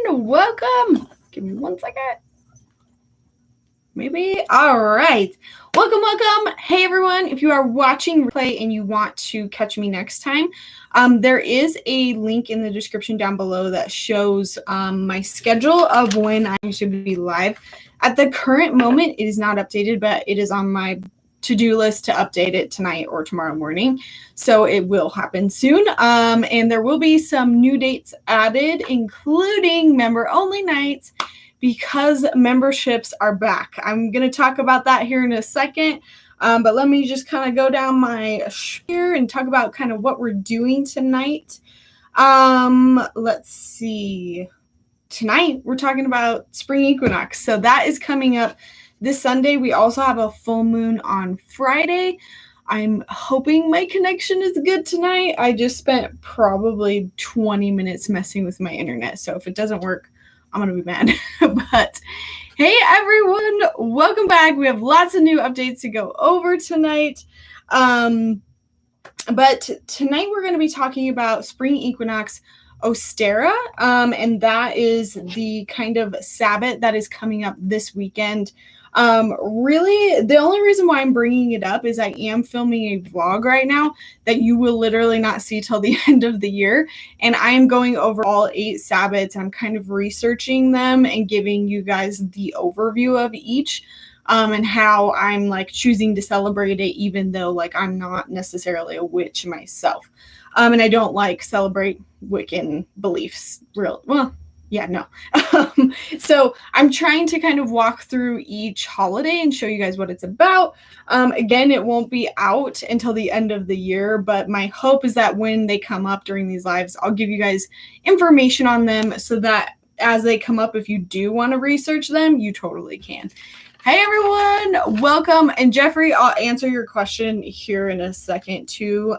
everyone. Welcome. Give me 1 second. Maybe. All right. Welcome. Hey, everyone. If you are watching replay and you want to catch me next time, there is a link in the description down below that shows my schedule of when I should be live. At the current moment, it is not updated, but it is on my to-do list to update it tonight or tomorrow morning. So it will happen soon. And there will be some new dates added, including member-only nights, because memberships are back. I'm going to talk about that here in a second. But let me just kind of go down my share and talk about kind of what we're doing tonight. Let's see. Tonight, we're talking about spring equinox. So that is coming up this Sunday. We also have a full moon on Friday. I'm hoping my connection is good tonight. I just spent probably 20 minutes messing with my internet. So if it doesn't work, I'm going to be mad. But hey, everyone, welcome back. We have lots of new updates to go over tonight. But tonight we're going to be talking about spring equinox Ostera, and that is the kind of Sabbath that is coming up this weekend. Really, the only reason why I'm bringing it up is I am filming a vlog right now that you will literally not see till the end of the year, and I am going over all 8 Sabbaths. I'm kind of researching them and giving you guys the overview of each, and how I'm like choosing to celebrate it, even though like I'm not necessarily a witch myself. And I don't like celebrate Wiccan beliefs so I'm trying to kind of walk through each holiday and show you guys what it's about. Again, it won't be out until the end of the year, but my hope is that when they come up during these lives, I'll give you guys information on them so that as they come up, if you do want to research them, you totally can. Hey everyone, welcome. And Jeffrey, I'll answer your question here in a second too.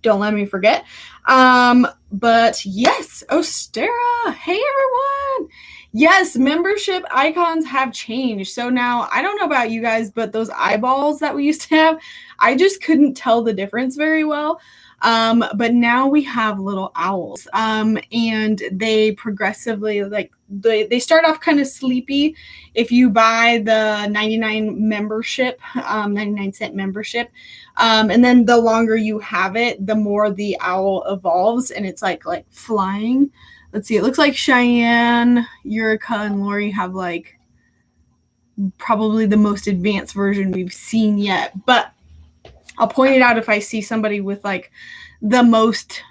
Don't let me forget. But yes, Ostera. Hey everyone. Yes, membership icons have changed. So now I don't know about you guys, but those eyeballs that we used to have, I just couldn't tell the difference very well. But now we have little owls. And they progressively they start off kind of sleepy if you buy the 99 membership, 99-cent membership. And then the longer you have it, the more the owl evolves, and it's like flying. Let's see, it looks like Cheyenne, Yurika, and Lori have like probably the most advanced version we've seen yet. But I'll point it out if I see somebody with like the most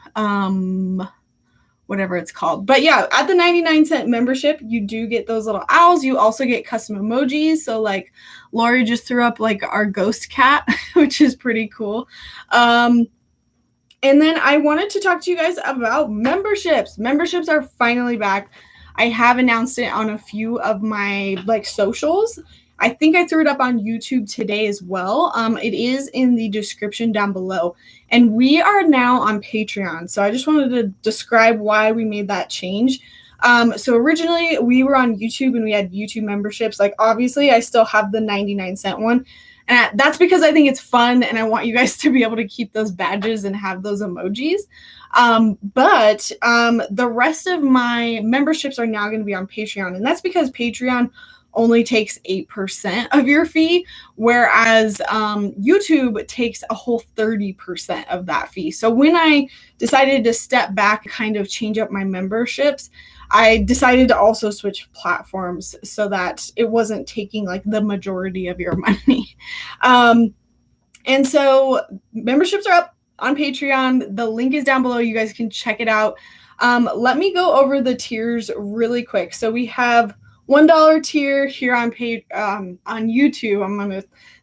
whatever it's called. But yeah, at the 99-cent membership, you do get those little owls. You also get custom emojis. So like Lori just threw up like our ghost cat, which is pretty cool. And then I wanted to talk to you guys about memberships. Memberships are finally back. I have announced it on a few of my like socials. I think I threw it up on YouTube today as well. It is in the description down below. And we are now on Patreon. So I just wanted to describe why we made that change. So originally we were on YouTube and we had YouTube memberships. Like obviously I still have the 99-cent one. And that's because I think it's fun and I want you guys to be able to keep those badges and have those emojis. But the rest of my memberships are now going to be on Patreon. And that's because Patreon only takes 8% of your fee, whereas YouTube takes a whole 30% of that fee. So when I decided to step back, kind of change up my memberships, I decided to also switch platforms so that it wasn't taking like the majority of your money. And so memberships are up on Patreon. The link is down below. You guys can check it out. Let me go over the tiers really quick. So we have $1 tier here on YouTube.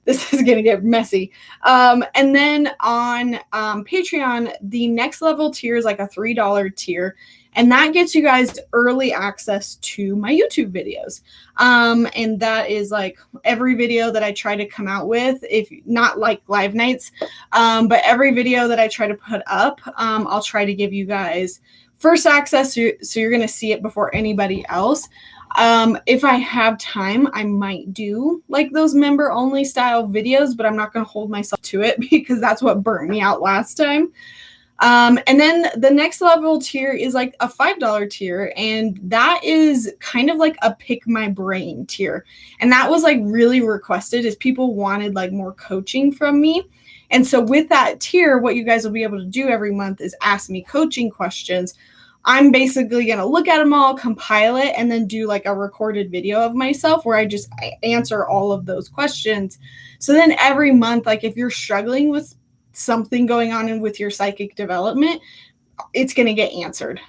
This is gonna get messy. And then on Patreon, the next level tier is like a $3 tier, and that gets you guys early access to my YouTube videos. And that is like every video that I try to come out with, if not like live nights, but every video that I try to put up, I'll try to give you guys first access, so you're gonna see it before anybody else. If I have time, I might do like those member only style videos, but I'm not going to hold myself to it because that's what burnt me out last time. And then the next level tier is like a $5 tier. And that is kind of like a pick my brain tier. And that was like really requested as people wanted like more coaching from me. And so with that tier, what you guys will be able to do every month is ask me coaching questions. I'm basically going to look at them all, compile it, and then do like a recorded video of myself where I answer all of those questions. So then every month, like if you're struggling with something going on with your psychic development, it's going to get answered.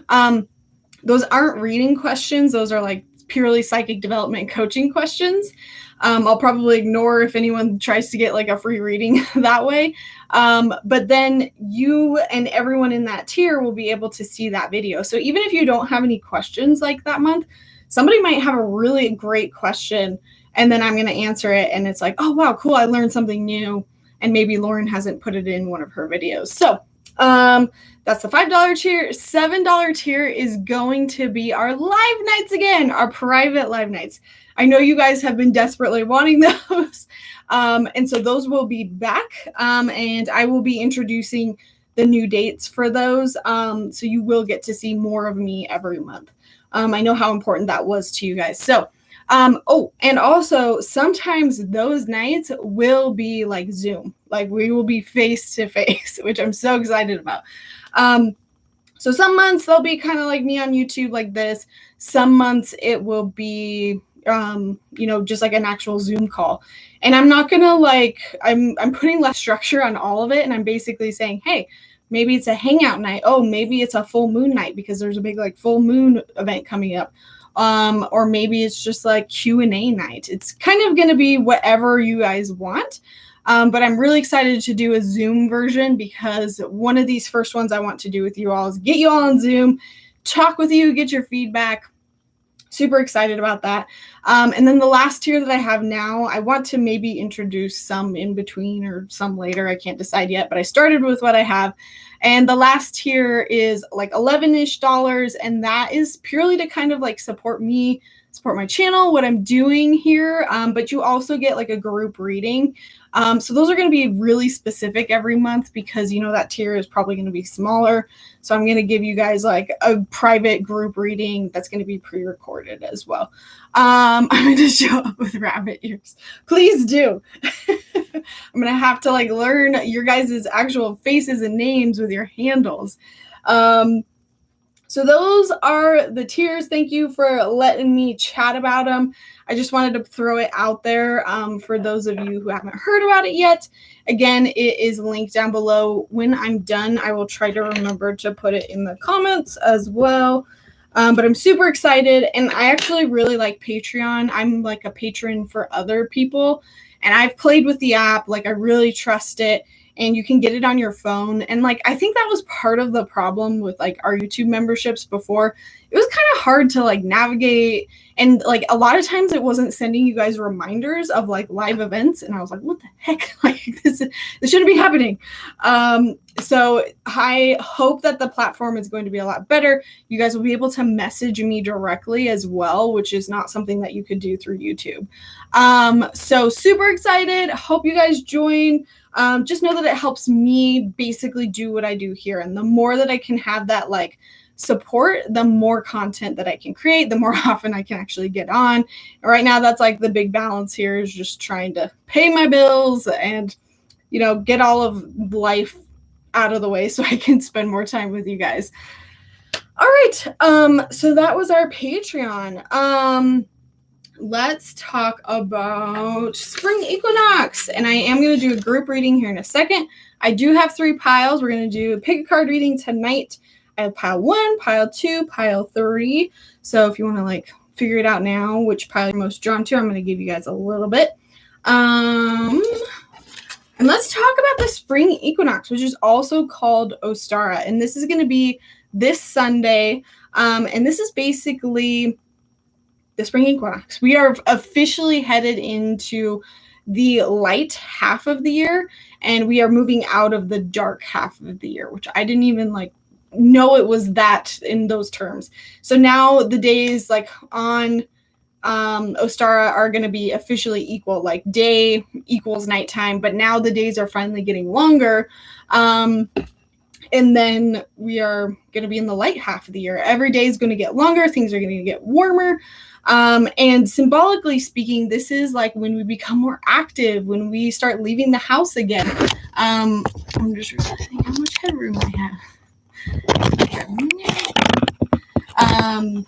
Those aren't reading questions. Those are like purely psychic development coaching questions. I'll probably ignore if anyone tries to get like a free reading that way. But then you and everyone in that tier will be able to see that video. So even if you don't have any questions like that month, somebody might have a really great question and then I'm going to answer it. And it's like, oh, wow, cool. I learned something new. And maybe Lauren hasn't put it in one of her videos. So that's the $5 tier. $7 tier is going to be our live nights again, our private live nights. I know you guys have been desperately wanting those. And so those will be back. And I will be introducing the new dates for those. So you will get to see more of me every month. I know how important that was to you guys. So, oh, and also sometimes those nights will be like Zoom, like we will be face to face, which I'm so excited about. So some months they'll be kind of like me on YouTube like this. Some months it will be, just like an actual Zoom call. And I'm not going to like, I'm putting less structure on all of it. And I'm basically saying, hey, maybe it's a hangout night. Oh, maybe it's a full moon night because there's a big like full moon event coming up. Or maybe it's just like Q&A night. It's kind of going to be whatever you guys want. But I'm really excited to do a Zoom version because one of these first ones I want to do with you all is get you all on Zoom, talk with you, get your feedback. Super excited about that. And then the last tier that I have now, I want to maybe introduce some in between or some later. I can't decide yet, but I started with what I have. And the last tier is like $11-ish, and that is purely to kind of like support me, support my channel, what I'm doing here. But you also get like a group reading. So those are going to be really specific every month because, that tier is probably going to be smaller. So I'm going to give you guys like a private group reading that's going to be pre-recorded as well. I'm going to show up with rabbit ears. Please do. I'm going to have to like learn your guys' actual faces and names with your handles. So those are the tiers. Thank you for letting me chat about them. I just wanted to throw it out there for those of you who haven't heard about it yet. Again, it is linked down below. When I'm done, I will try to remember to put it in the comments as well. But I'm super excited, and I actually really like Patreon. I'm like a patron for other people, and I've played with the app. Like, I really trust it. And you can get it on your phone. And like, I think that was part of the problem with like our YouTube memberships before. It was kind of hard to like navigate. And like a lot of times it wasn't sending you guys reminders of like live events. And I was like, what the heck? Like this shouldn't be happening. So I hope that the platform is going to be a lot better. You guys will be able to message me directly as well, which is not something that you could do through YouTube. So super excited. Hope you guys join. Just know that it helps me basically do what I do here. And the more that I can have that like support, the more content that I can create, the more often I can actually get on. And right now, that's like the big balance here is just trying to pay my bills and, get all of life out of the way so I can spend more time with you guys. All right. So that was our Patreon. Let's talk about spring equinox. And I am going to do a group reading here in a second. I do have 3 piles. We're going to do a pick a card reading tonight. I have pile 1, pile 2, pile 3. So if you want to like figure it out now, which pile you're most drawn to, I'm going to give you guys a little bit. And let's talk about the spring equinox, which is also called Ostara. And this is going to be this Sunday. And this is basically the spring equinox. We are officially headed into the light half of the year, and we are moving out of the dark half of the year, which I didn't even like know it was that in those terms. So now the days like on Ostara are going to be officially equal, like day equals nighttime, but now the days are finally getting longer. And then we are going to be in the light half of the year. Every day is going to get longer. Things are going to get warmer. And symbolically speaking, this is like when we become more active, when we start leaving the house again. I'm just realizing how much headroom I have.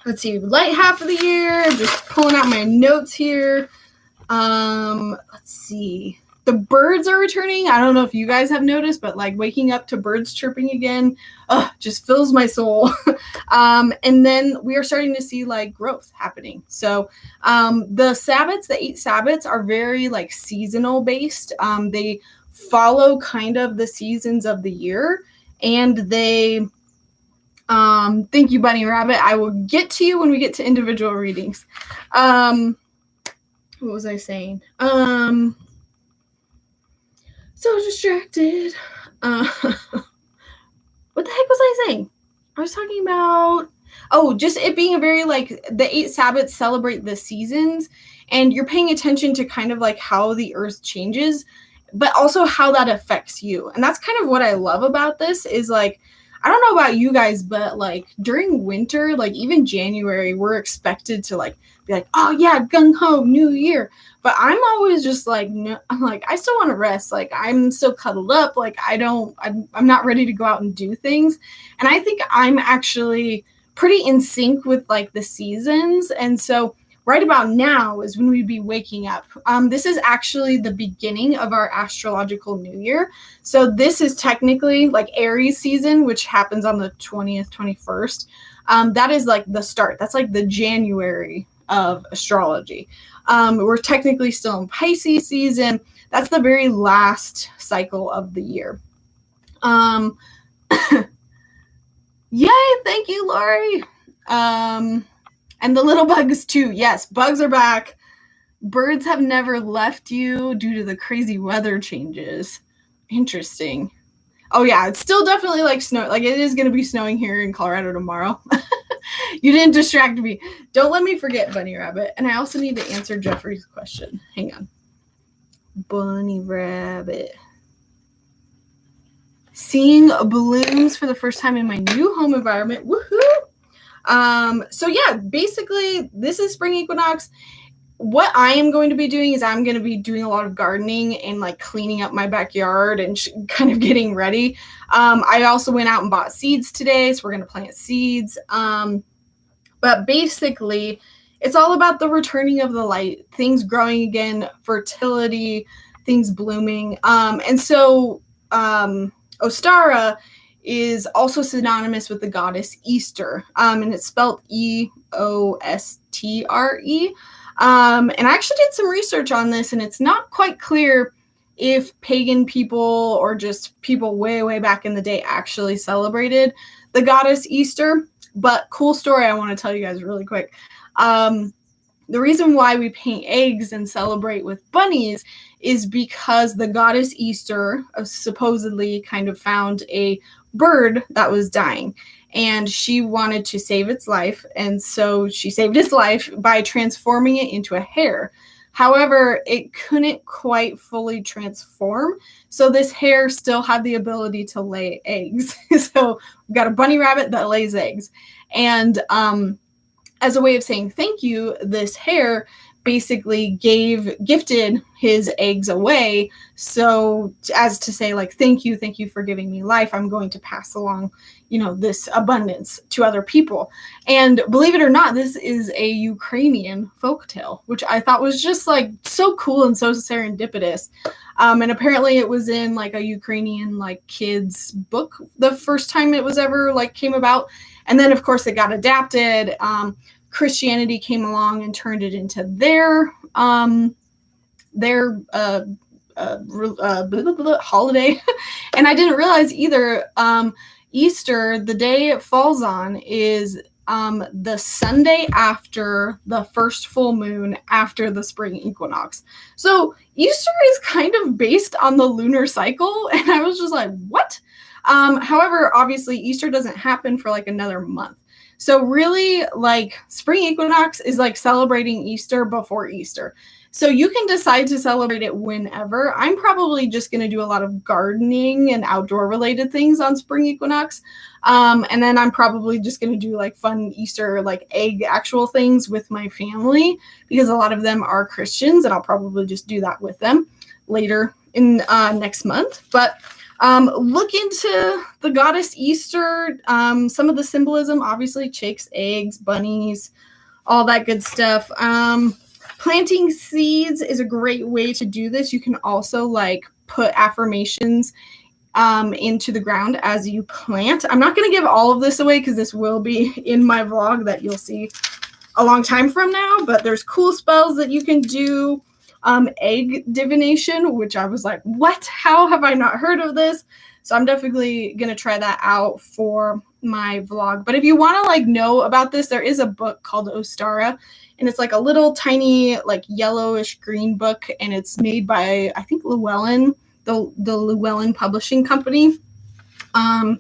Let's see, light half of the year. Just pulling out my notes here. Let's see. The birds are returning. I don't know if you guys have noticed, but like waking up to birds chirping again, just fills my soul. And then we are starting to see like growth happening. So the Sabbats, the 8 Sabbats, are very like seasonal based. They follow kind of the seasons of the year, and they thank you, Bunny Rabbit. I will get to you when we get to individual readings. What was I saying? So distracted. What the heck was I saying? I was talking about, just it being a very like the 8 Sabbats celebrate the seasons, and you're paying attention to kind of like how the earth changes, but also how that affects you. And that's kind of what I love about this is like, I don't know about you guys, but like during winter, like even January, we're expected to like be like, oh yeah, gung ho, new year. But I'm always just like, no, I'm like, I still want to rest. Like I'm still cuddled up. Like I'm not ready to go out and do things. And I think I'm actually pretty in sync with like the seasons. And so right about now is when we'd be waking up. This is actually the beginning of our astrological new year. So this is technically like Aries season, which happens on the 20th, 21st. That is like the start. That's like the January of astrology. We're technically still in Pisces season. That's the very last cycle of the year. Yay, thank you, Lori. And the little bugs too. Yes, bugs are back. Birds have never left you due to the crazy weather changes. Interesting. Oh yeah, it's still definitely like snow. Like it is going to be snowing here in Colorado tomorrow. You didn't distract me. Don't let me forget, Bunny Rabbit. And I also need to answer Jeffrey's question. Hang on. Bunny Rabbit. Seeing blooms for the first time in my new home environment. Woohoo! So yeah, basically this is spring equinox. What I am going to be doing is I'm going to be doing a lot of gardening and like cleaning up my backyard and kind of getting ready. I also went out and bought seeds today, so we're going to plant seeds. But basically, it's all about the returning of the light, things growing again, fertility, things blooming. And so Ostara is also synonymous with the goddess Easter, and it's spelled Eostre. And I actually did some research on this, and it's not quite clear if pagan people or just people way, way back in the day actually celebrated the goddess Easter. But cool story I want to tell you guys really quick. The reason why we paint eggs and celebrate with bunnies is because the goddess Easter supposedly kind of found a bird that was dying, and she wanted to save its life, and so she saved its life by transforming it into a hare. However, it couldn't quite fully transform, so this hare still had the ability to lay eggs. So we've got a bunny rabbit that lays eggs, and as a way of saying thank you, this hare basically gifted his eggs away. So as to say, like, thank you for giving me life. I'm going to pass along, this abundance to other people. And believe it or not, this is a Ukrainian folktale, which I thought was just like so cool and so serendipitous. And apparently it was in like a Ukrainian like kids book the first time it was ever like came about. And then of course it got adapted. Christianity came along and turned it into their holiday. And I didn't realize either, Easter, the day it falls on, is the Sunday after the first full moon after the spring equinox. So Easter is kind of based on the lunar cycle, and I was just like, what? However, obviously Easter doesn't happen for like another month. So really, like, spring equinox is like celebrating Easter before Easter. So you can decide to celebrate it whenever. I'm probably just going to do a lot of gardening and outdoor related things on spring equinox. And then I'm probably just going to do like fun Easter, like egg actual things with my family, because a lot of them are Christians, and I'll probably just do that with them later in next month. But look into the goddess Easter. Some of the symbolism, obviously chicks, eggs, bunnies, all that good stuff. Planting seeds is a great way to do this. You can also like put affirmations into the ground as you plant. I'm not going to give all of this away because this will be in my vlog that you'll see a long time from now, but there's cool spells that you can do. Egg divination, which I was like, what? How have I not heard of this? So I'm definitely going to try that out for my vlog. But if you want to like know about this, there is a book called Ostara, and it's like a little tiny like yellowish green book, and it's made by, I think, Llewellyn, the Llewellyn Publishing Company. But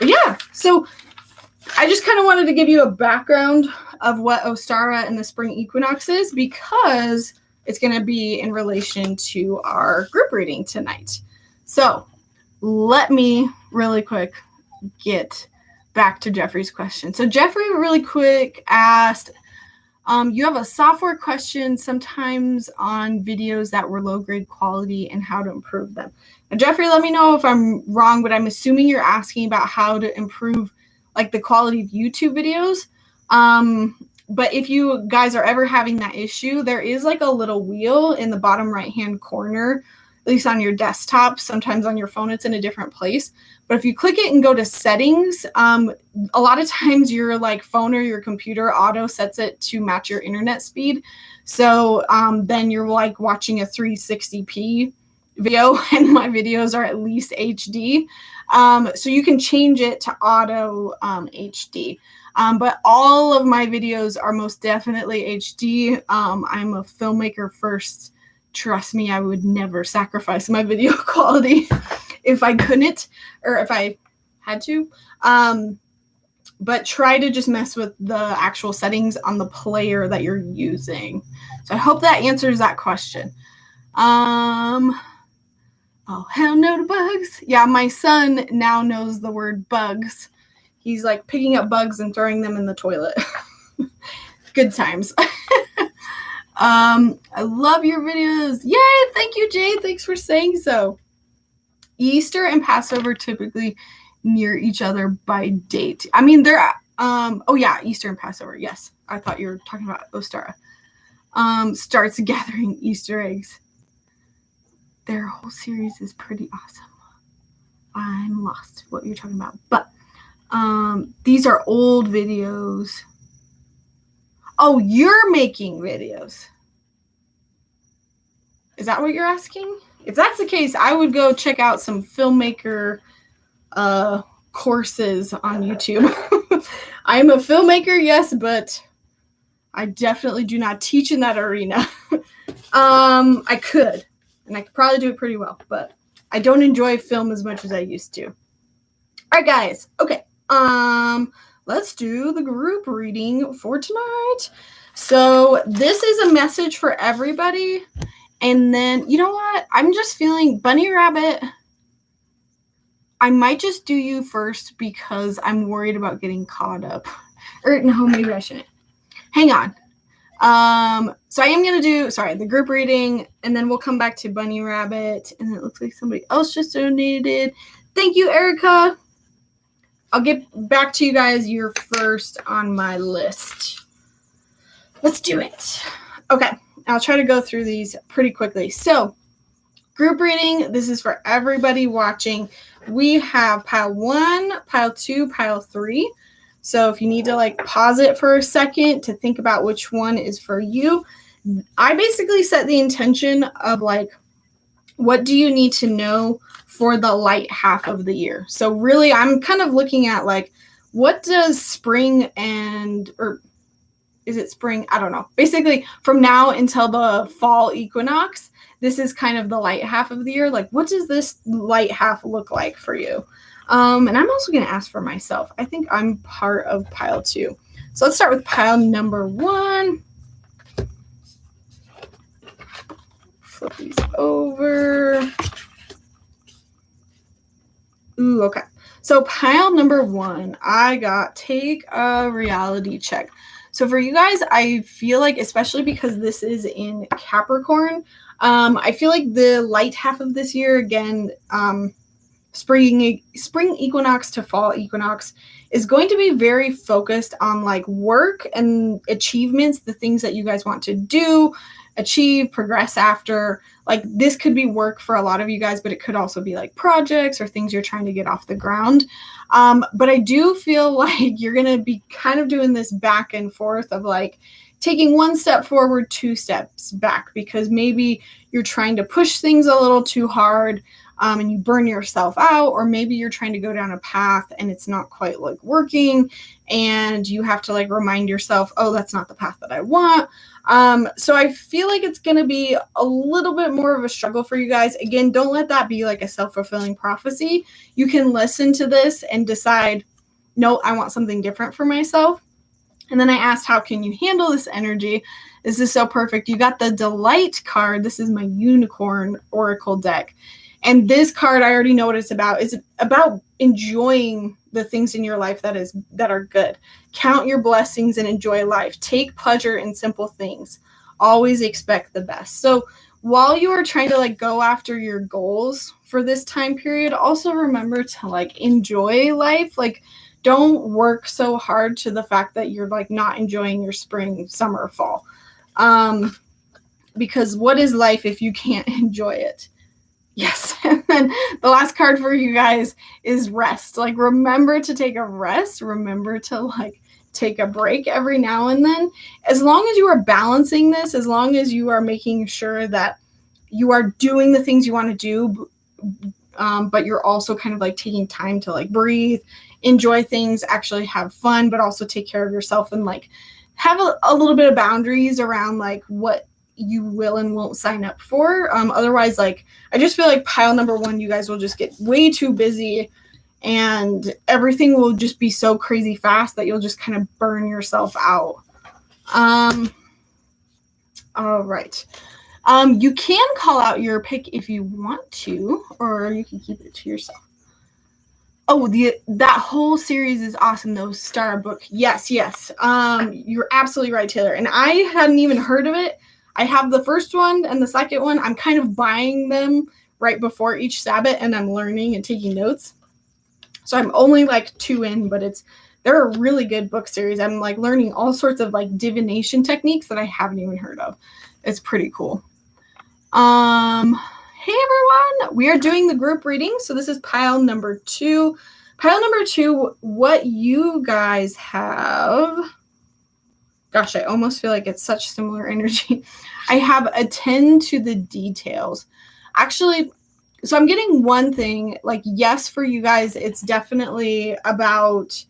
yeah, so I just kind of wanted to give you a background of what Ostara and the spring equinox is, because it's going to be in relation to our group reading tonight. So let me really quick get back to Jeffrey's question. So Jeffrey really quick asked, you have a software question sometimes on videos that were low grade quality and how to improve them. Now, Jeffrey, let me know if I'm wrong, but I'm assuming you're asking about how to improve like the quality of YouTube videos. But if you guys are ever having that issue, there is like a little wheel in the bottom right-hand corner, at least on your desktop. Sometimes on your phone, it's in a different place. But if you click it and go to settings, a lot of times your like phone or your computer auto sets it to match your internet speed. So then you're like watching a 360p video, and my videos are at least HD. So you can change it to auto HD. But all of my videos are most definitely HD. I'm a filmmaker first. Trust me, I would never sacrifice my video quality if I couldn't, or if I had to. But try to just mess with the actual settings on the player that you're using. So I hope that answers that question. Oh, hell no to bugs. Yeah, my son now knows the word bugs. He's like picking up bugs and throwing them in the toilet. Good times. I love your videos. Yay! Thank you, Jade. Thanks for saying so. Easter and Passover typically near each other by date. I mean, they're oh yeah, Easter and Passover. Yes, I thought you were talking about Ostara. Starts gathering Easter eggs. Their whole series is pretty awesome. I'm lost what you're talking about, but these are old videos. Oh, you're making videos. Is that what you're asking? If that's the case, I would go check out some filmmaker courses on YouTube. I am a filmmaker, yes, but I definitely do not teach in that arena. I could, and I could probably do it pretty well, but I don't enjoy film as much as I used to. All right, guys. Okay. Let's do the group reading for tonight. So this is a message for everybody. And then, you know what? I'm just feeling Bunny Rabbit. I might just do you first because I'm worried about getting caught up. Or no, maybe I shouldn't. Hang on. So I am going to do, the group reading, and then we'll come back to Bunny Rabbit. And it looks like somebody else just donated. Thank you, Erica. I'll get back to you guys. You're first on my list. Let's do it. Okay. I'll try to go through these pretty quickly. So, group reading. This is for everybody watching. We have pile 1, pile 2, pile 3. So, if you need to like pause it for a second to think about which one is for you, I basically set the intention of like, what do you need to know for the light half of the year? So really, I'm kind of looking at like, what does spring or is it spring? I don't know. Basically, from now until the fall equinox, this is kind of the light half of the year. Like, what does this light half look like for you? And I'm also going to ask for myself. I think I'm part of pile 2. So let's start with pile number 1. Flip these over. Ooh, okay. So pile number 1, I got take a reality check. So for you guys, I feel like, especially because this is in Capricorn, I feel like the light half of this year, again, spring equinox to fall equinox, is going to be very focused on like work and achievements, the things that you guys want to do, achieve, progress after. Like this could be work for a lot of you guys, but it could also be like projects or things you're trying to get off the ground. But I do feel like you're going to be kind of doing this back and forth of like taking one step forward, 2 steps back, because maybe you're trying to push things a little too hard. And you burn yourself out, or maybe you're trying to go down a path and it's not quite like working, and you have to like remind yourself, oh, that's not the path that I want. So I feel like it's going to be a little bit more of a struggle for you guys. Again, don't let that be like a self-fulfilling prophecy. You can listen to this and decide, no, I want something different for myself. And then I asked, how can you handle this energy? This is so perfect. You got the Delight card. This is my Unicorn Oracle deck. And this card, I already know what it's about. It's about enjoying the things in your life that are good. Count your blessings and enjoy life. Take pleasure in simple things. Always expect the best. So while you are trying to like go after your goals for this time period, also remember to like enjoy life. Like don't work so hard to the fact that you're like not enjoying your spring, summer, fall. Because what is life if you can't enjoy it? Yes. And then the last card for you guys is rest. Like remember to take a rest. Remember to like take a break every now and then. As long as you are balancing this, as long as you are making sure that you are doing the things you want to do, but you're also kind of like taking time to like breathe, enjoy things, actually have fun, but also take care of yourself and like have a little bit of boundaries around like what you will and won't sign up for. Otherwise, like I just feel like pile number 1, you guys will just get way too busy and everything will just be so crazy fast that you'll just kind of burn yourself out. All right. You can call out your pick if you want to, or you can keep it to yourself. Oh, that whole series is awesome, though. Star book. Yes. You're absolutely right, Taylor. And I hadn't even heard of it. I have the first one and the second one. I'm kind of buying them right before each Sabbath, and I'm learning and taking notes. So I'm only like 2 in, but they're a really good book series. I'm like learning all sorts of like divination techniques that I haven't even heard of. It's pretty cool. Hey everyone, we are doing the group reading. So this is pile number 2. Pile number 2, what you guys have. Gosh, I almost feel like it's such similar energy. I have attend to the details. Actually, so I'm getting one thing, like, yes, for you guys, it's definitely about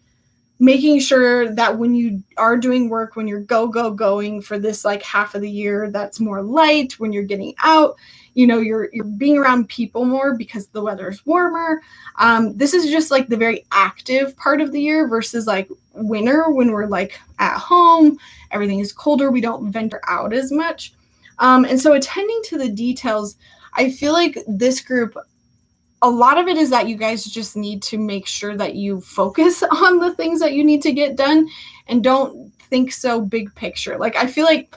making sure that when you are doing work, when you're going for this like half of the year, that's more light, when you're getting out, you're being around people more because the weather is warmer. This is just like the very active part of the year versus like winter when we're like at home, everything is colder, we don't venture out as much. And so attending to the details, I feel like this group, a lot of it is that you guys just need to make sure that you focus on the things that you need to get done and don't think so big picture. Like, I feel like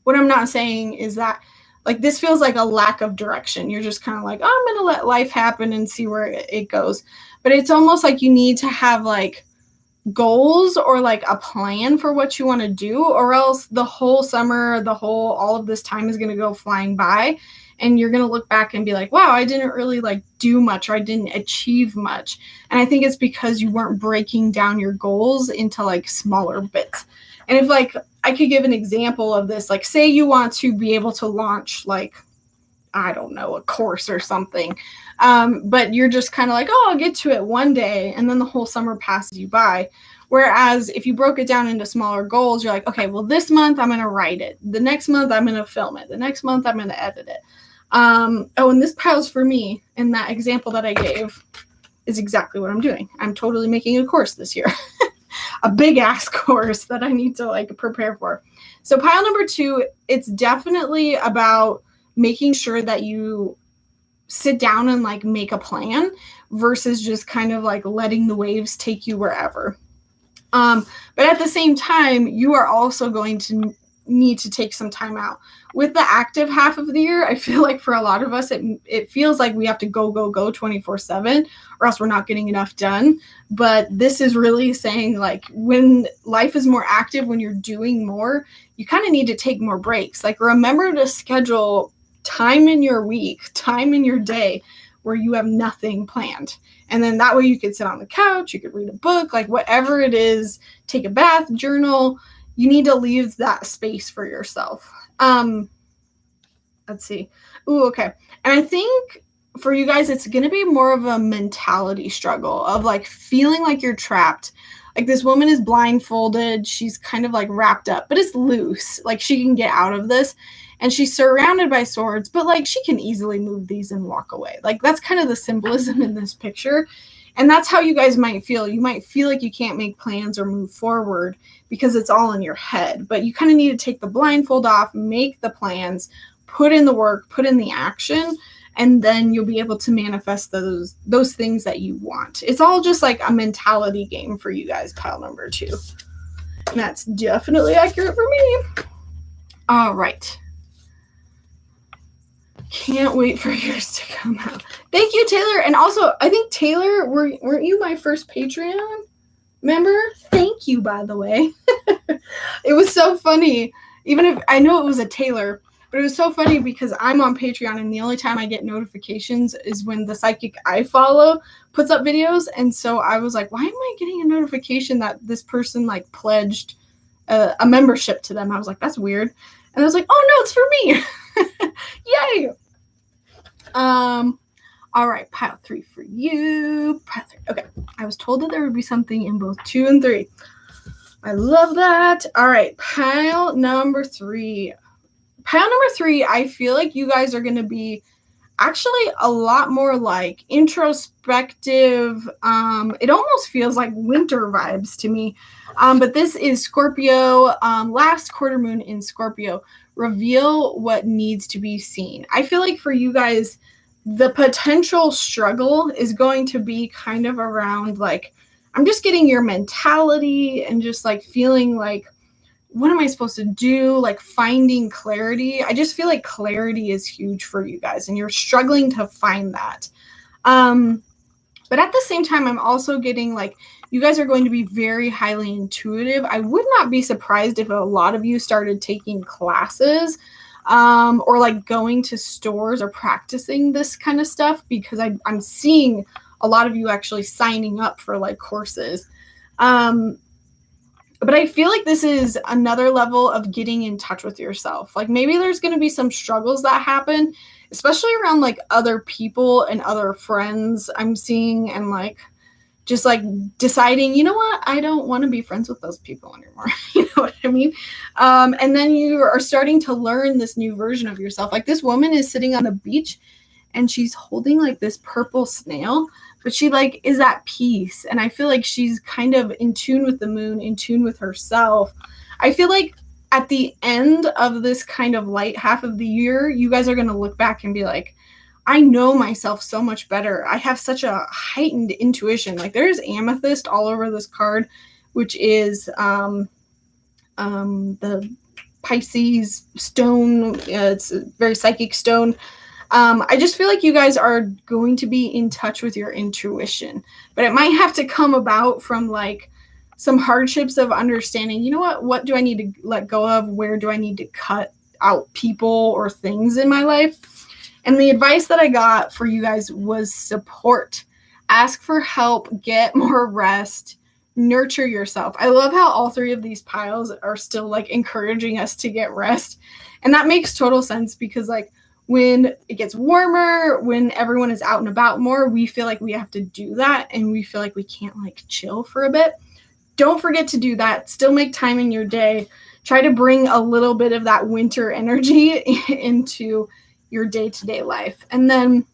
what I'm not saying is that like this feels like a lack of direction. You're just kind of like, oh, I'm going to let life happen and see where it goes. But it's almost like you need to have like goals or like a plan for what you want to do, or else the whole summer, all of this time is going to go flying by. And you're going to look back and be like, wow, I didn't really like do much, or I didn't achieve much. And I think it's because you weren't breaking down your goals into like smaller bits. And if like, I could give an example of this, like say you want to be able to launch like, I don't know, a course or something. But you're just kind of like, oh, I'll get to it one day. And then the whole summer passes you by. Whereas if you broke it down into smaller goals, you're like, okay, well, this month I'm going to write it. The next month I'm going to film it. The next month I'm going to edit it. And this pile's for me in that example that I gave. is exactly what I'm doing. I'm totally making a course this year. A big ass course that I need to like prepare for. So pile number 2, it's definitely about making sure that you sit down and like make a plan versus just kind of like letting the waves take you wherever. But at the same time, you are also going to need to take some time out. With the active half of the year, I feel like for a lot of us, it feels like we have to go 24/7 or else we're not getting enough done. But this is really saying like when life is more active, when you're doing more, you kind of need to take more breaks. Like remember to schedule time in your week, time in your day where you have nothing planned. And then that way you could sit on the couch, you could read a book, like whatever it is, take a bath, journal. You need to leave that space for yourself. Let's see. Ooh, okay. And I think for you guys, it's going to be more of a mentality struggle of like feeling like you're trapped. Like this woman is blindfolded. She's kind of like wrapped up, but it's loose. Like she can get out of this. And she's surrounded by swords, but like she can easily move these and walk away. Like that's kind of the symbolism in this picture. And that's how you guys might feel. You might feel like you can't make plans or move forward because it's all in your head. But you kind of need to take the blindfold off, make the plans, put in the work, put in the action, and then you'll be able to manifest those things that you want. It's all just like a mentality game for you guys, pile number 2. And that's definitely accurate for me. All right. Can't wait for yours to come out. Thank you, Taylor. And also, I think, Taylor, weren't you my first Patreon member? Thank you, by the way. It was so funny. Even if I know it was a Taylor, but it was so funny because I'm on Patreon and the only time I get notifications is when the psychic I follow puts up videos. And so I was like, why am I getting a notification that this person like pledged a membership to them? I was like, that's weird. And I was like, oh no, it's for me. Yay. All right, pile 3 for you. Pile 3. Okay. I was told that there would be something in both 2 and 3. I love that. All right, pile number 3. Pile number 3, I feel like you guys are going to be actually a lot more like introspective. It almost feels like winter vibes to me. But this is Scorpio, last quarter moon in Scorpio. Reveal what needs to be seen. I feel like for you guys, the potential struggle is going to be kind of around like, I'm just getting your mentality and just like feeling like, what am I supposed to do? Like finding clarity. I just feel like clarity is huge for you guys and you're struggling to find that. But at the same time, I'm also getting like, you guys are going to be very highly intuitive. I would not be surprised if a lot of you started taking classes or like going to stores or practicing this kind of stuff because I'm seeing a lot of you actually signing up for like courses. But I feel like this is another level of getting in touch with yourself. Like maybe there's going to be some struggles that happen, especially around like other people and other friends I'm seeing and like just like deciding, you know what, I don't want to be friends with those people anymore. You know what I mean? And then you are starting to learn this new version of yourself. Like this woman is sitting on the beach and she's holding like this purple snail, but she like is at peace. And I feel like she's kind of in tune with the moon, in tune with herself. I feel like at the end of this kind of light half of the year, you guys are going to look back and be like, I know myself so much better. I have such a heightened intuition. Like there's amethyst all over this card, which is the Pisces stone. It's a very psychic stone. I just feel like you guys are going to be in touch with your intuition, but it might have to come about from like some hardships of understanding, you know what do I need to let go of? Where do I need to cut out people or things in my life? And the advice that I got for you guys was support. Ask for help, get more rest, nurture yourself. I love how all 3 of these piles are still like encouraging us to get rest. And that makes total sense because like when it gets warmer, when everyone is out and about more, we feel like we have to do that and we feel like we can't like chill for a bit. Don't forget to do that. Still make time in your day. Try to bring a little bit of that winter energy into your day-to-day life. And then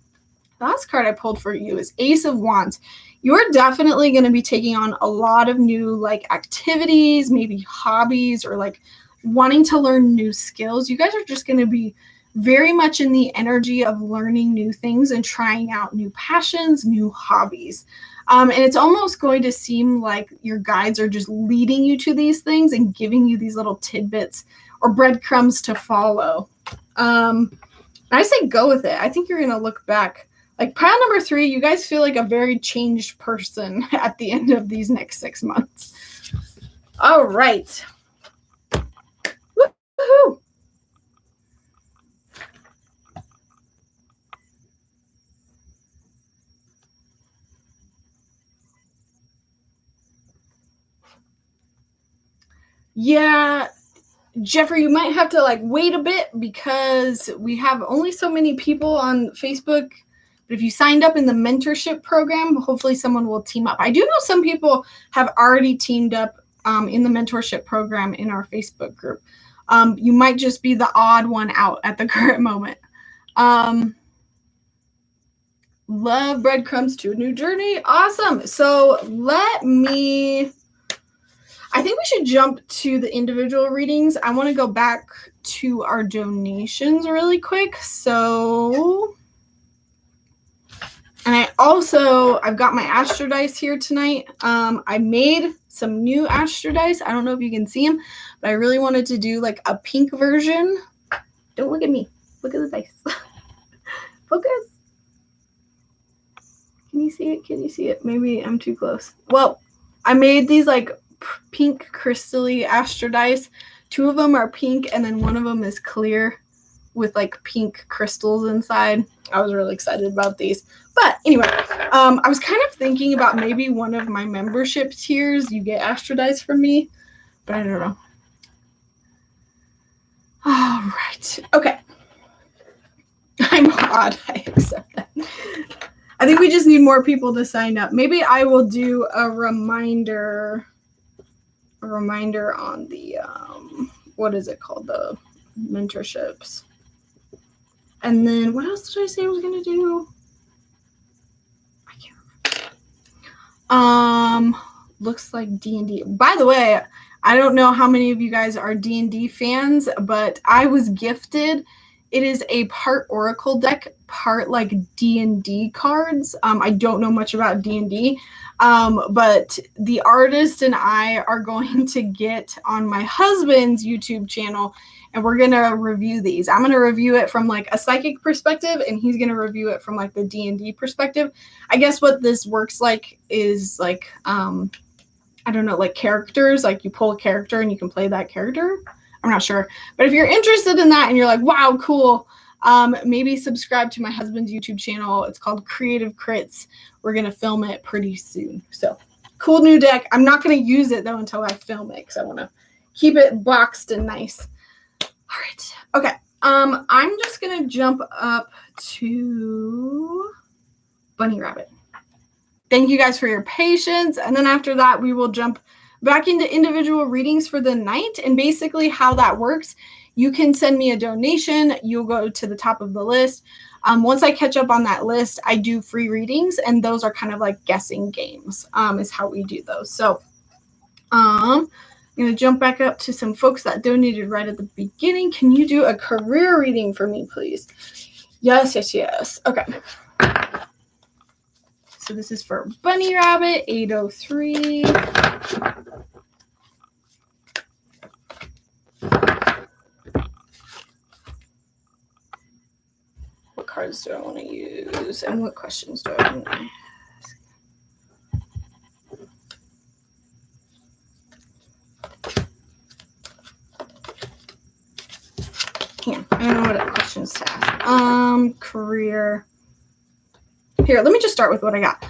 last card I pulled for you is Ace of Wands. You're definitely going to be taking on a lot of new like activities, maybe hobbies, or like wanting to learn new skills. You guys are just going to be very much in the energy of learning new things and trying out new passions, new hobbies. And it's almost going to seem like your guides are just leading you to these things and giving you these little tidbits or breadcrumbs to follow. I say go with it. I think you're going to look back. Like pile number 3, you guys feel like a very changed person at the end of these next 6 months. All right. Woo-hoo. Yeah, Jeffrey, you might have to like wait a bit because we have only so many people on Facebook. But if you signed up in the mentorship program, hopefully someone will team up. I do know some people have already teamed up in the mentorship program in our Facebook group. You might just be the odd one out at the current moment. Love breadcrumbs to a new journey. Awesome. So I think we should jump to the individual readings. I want to go back to our donations really quick. So, and I've got my Astro Dice here tonight. I made some new Astro Dice. I don't know if you can see them, but I really wanted to do like a pink version. Don't look at me. Look at the dice. Focus. Can you see it? Can you see it? Maybe I'm too close. Well, I made these like pink crystally Astro Dice. 2 of them are pink and then one of them is clear with like pink crystals inside. I was really excited about these. But anyway, I was kind of thinking about maybe one of my membership tiers you get Astro Dice from me, but I don't know. All right. Okay. I'm odd. I accept that. I think we just need more people to sign up. Maybe I will do a reminder on the what is it called, the mentorships. And then what else did I say I was gonna do? I can't remember. Looks like D&D. By the way, I don't know how many of you guys are D&D fans, but I was gifted. It is a part Oracle deck, part like D&D cards. I don't know much about D&D, but the artist and I are going to get on my husband's YouTube channel, and we're going to review these. I'm going to review it from like a psychic perspective, and he's going to review it from like the D&D perspective. I guess what this works like is like, I don't know, like characters, like you pull a character and you can play that character. I'm not sure. But if you're interested in that and you're like, wow, cool, maybe subscribe to my husband's YouTube channel. It's called Creative Crits. We're going to film it pretty soon. So cool new deck. I'm not going to use it, though, until I film it because I want to keep it boxed and nice. All right. Okay. I'm just going to jump up to Bunny Rabbit. Thank you guys for your patience. And then after that, we will jump back into individual readings for the night. And basically how that works, you can send me a donation. You'll go to the top of the list. Once I catch up on that list, I do free readings, and those are kind of like guessing games, is how we do those. So I'm going to jump back up to some folks that donated right at the beginning. Can you do a career reading for me, please? Yes, yes, yes. Okay. So this is for Bunny Rabbit, 803. What cards do I want to use? And what questions do I want to ask? Here, I don't know what questions to ask. Career. Here, let me just start with what I got.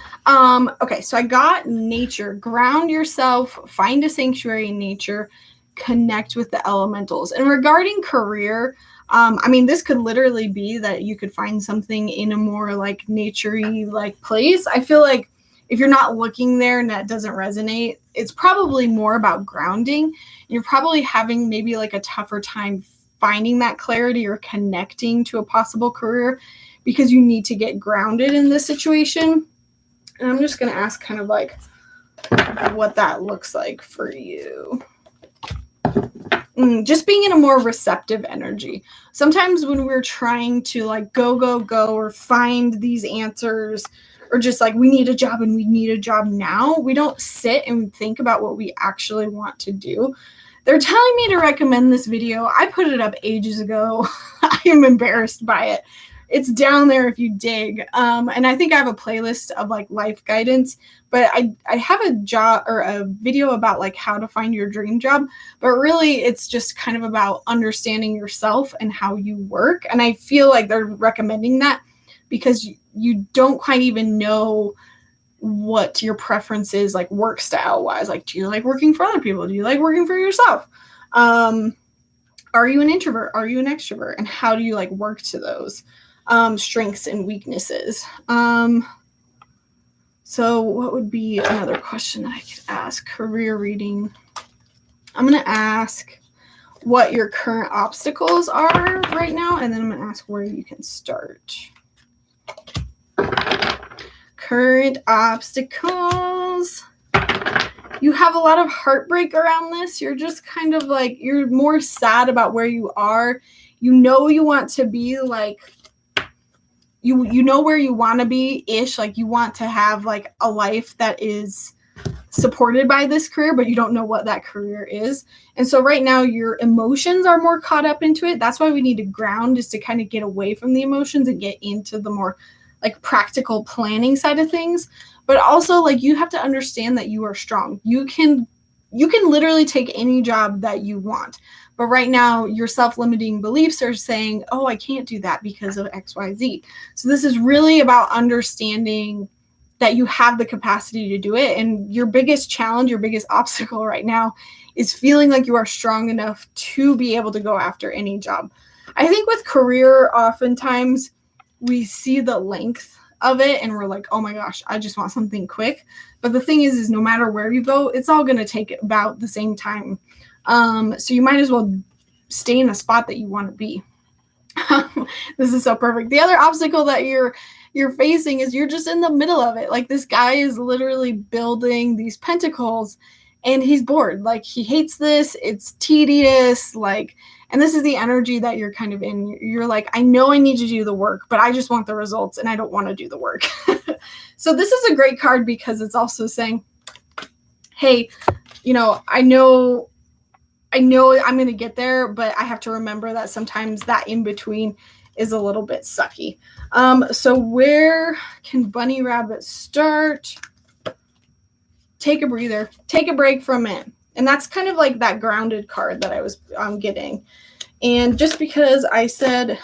Okay, so I got nature. Ground yourself, find a sanctuary in nature, connect with the elementals. And regarding career, I mean, this could literally be that you could find something in a more like nature-y like place. I feel like if you're not looking there and that doesn't resonate, it's probably more about grounding. You're probably having maybe like a tougher time finding that clarity or connecting to a possible career, because you need to get grounded in this situation. And I'm just going to ask kind of like what that looks like for you. Just being in a more receptive energy. Sometimes when we're trying to like go, or find these answers, or just like we need a job and we need a job now, we don't sit and think about what we actually want to do. They're telling me to recommend this video. I put it up ages ago. I am embarrassed by it. It's down there if you dig. And I think I have a playlist of like life guidance, but I have a job or a video about like how to find your dream job, but really it's just kind of about understanding yourself and how you work. And I feel like they're recommending that because you don't quite even know what your preference is, like work style wise. Like, do you like working for other people? Do you like working for yourself? Are you an introvert? Are you an extrovert? And how do you like work to those strengths and weaknesses? So what would be another question that I could ask? Career reading. I'm going to ask what your current obstacles are right now, and then I'm going to ask where you can start. Current obstacles. You have a lot of heartbreak around this. You're just kind of like, you're more sad about where you are. You know you want to be like, you know where you want to be ish. Like you want to have like a life that is supported by this career, but you don't know what that career is. And so right now your emotions are more caught up into it. That's why we need to ground, is to kind of get away from the emotions and get into the more like practical planning side of things. But also like you have to understand that you are strong. You can literally take any job that you want. But right now your self-limiting beliefs are saying, oh, I can't do that because of XYZ. So this is really about understanding that you have the capacity to do it. And your biggest challenge, your biggest obstacle right now is feeling like you are strong enough to be able to go after any job. I think with career, oftentimes we see the length of it and we're like, oh my gosh, I just want something quick. But the thing is no matter where you go, it's all going to take about the same time. So you might as well stay in a spot that you want to be. This is so perfect. The other obstacle that you're facing is you're just in the middle of it. Like this guy is literally building these pentacles and he's bored. Like he hates this. It's tedious. Like, and this is the energy that you're kind of in. You're like, I know I need to do the work, but I just want the results and I don't want to do the work. So this is a great card because it's also saying, hey, you know, I know I'm going to get there, but I have to remember that sometimes that in between is a little bit sucky. So where can Bunny Rabbit start? Take a breather, take a break from it. And that's kind of like that grounded card that I was getting. And just because I said,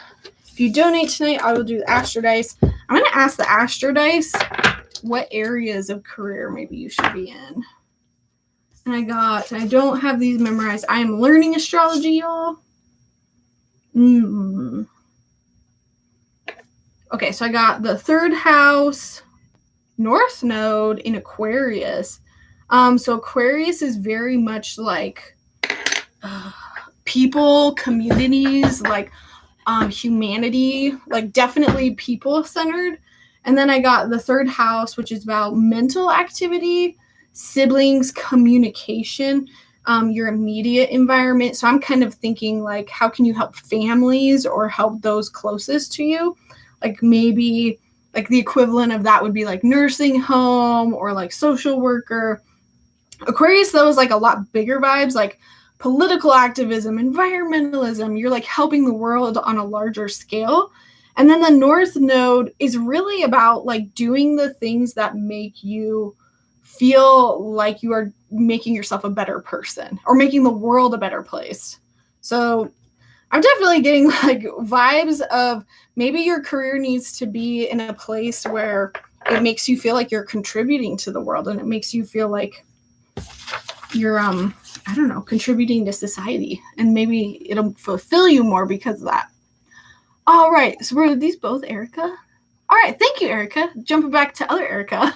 if you donate tonight, I will do the Astro Dice. I'm going to ask the Astro Dice what areas of career maybe you should be in. And I don't have these memorized. I am learning astrology, y'all. Okay, so I got the third house, North Node in Aquarius. So Aquarius is very much like people, communities, like humanity, like definitely people-centered. And then I got the third house, which is about mental activity, siblings, communication, your immediate environment. So I'm kind of thinking like, how can you help families or help those closest to you? Like maybe like the equivalent of that would be like nursing home or like social worker. Aquarius, though, is like a lot bigger vibes, like political activism, environmentalism. You're like helping the world on a larger scale. And then the North Node is really about like doing the things that make you feel like you are making yourself a better person or making the world a better place. So I'm definitely getting like vibes of maybe your career needs to be in a place where it makes you feel like you're contributing to the world and it makes you feel like you're, I don't know, contributing to society, and maybe it'll fulfill you more because of that. All right. So were these both Erica? All right. Thank you, Erica. Jumping back to other Erica.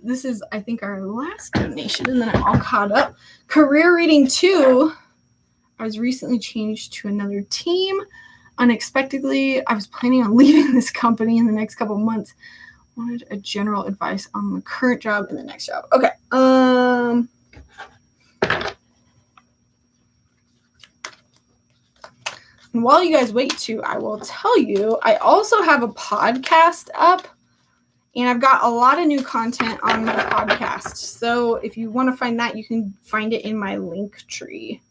This is, I think, our last donation, and then I'm all caught up. Career reading 2. I was recently changed to another team. unexpectedly, I was planning on leaving this company in the next couple of months. Wanted a general advice on the current job and the next job. Okay. And while you guys wait too, I will tell you, I also have a podcast up, and I've got a lot of new content on my podcast. So if you want to find that, you can find it in my link tree.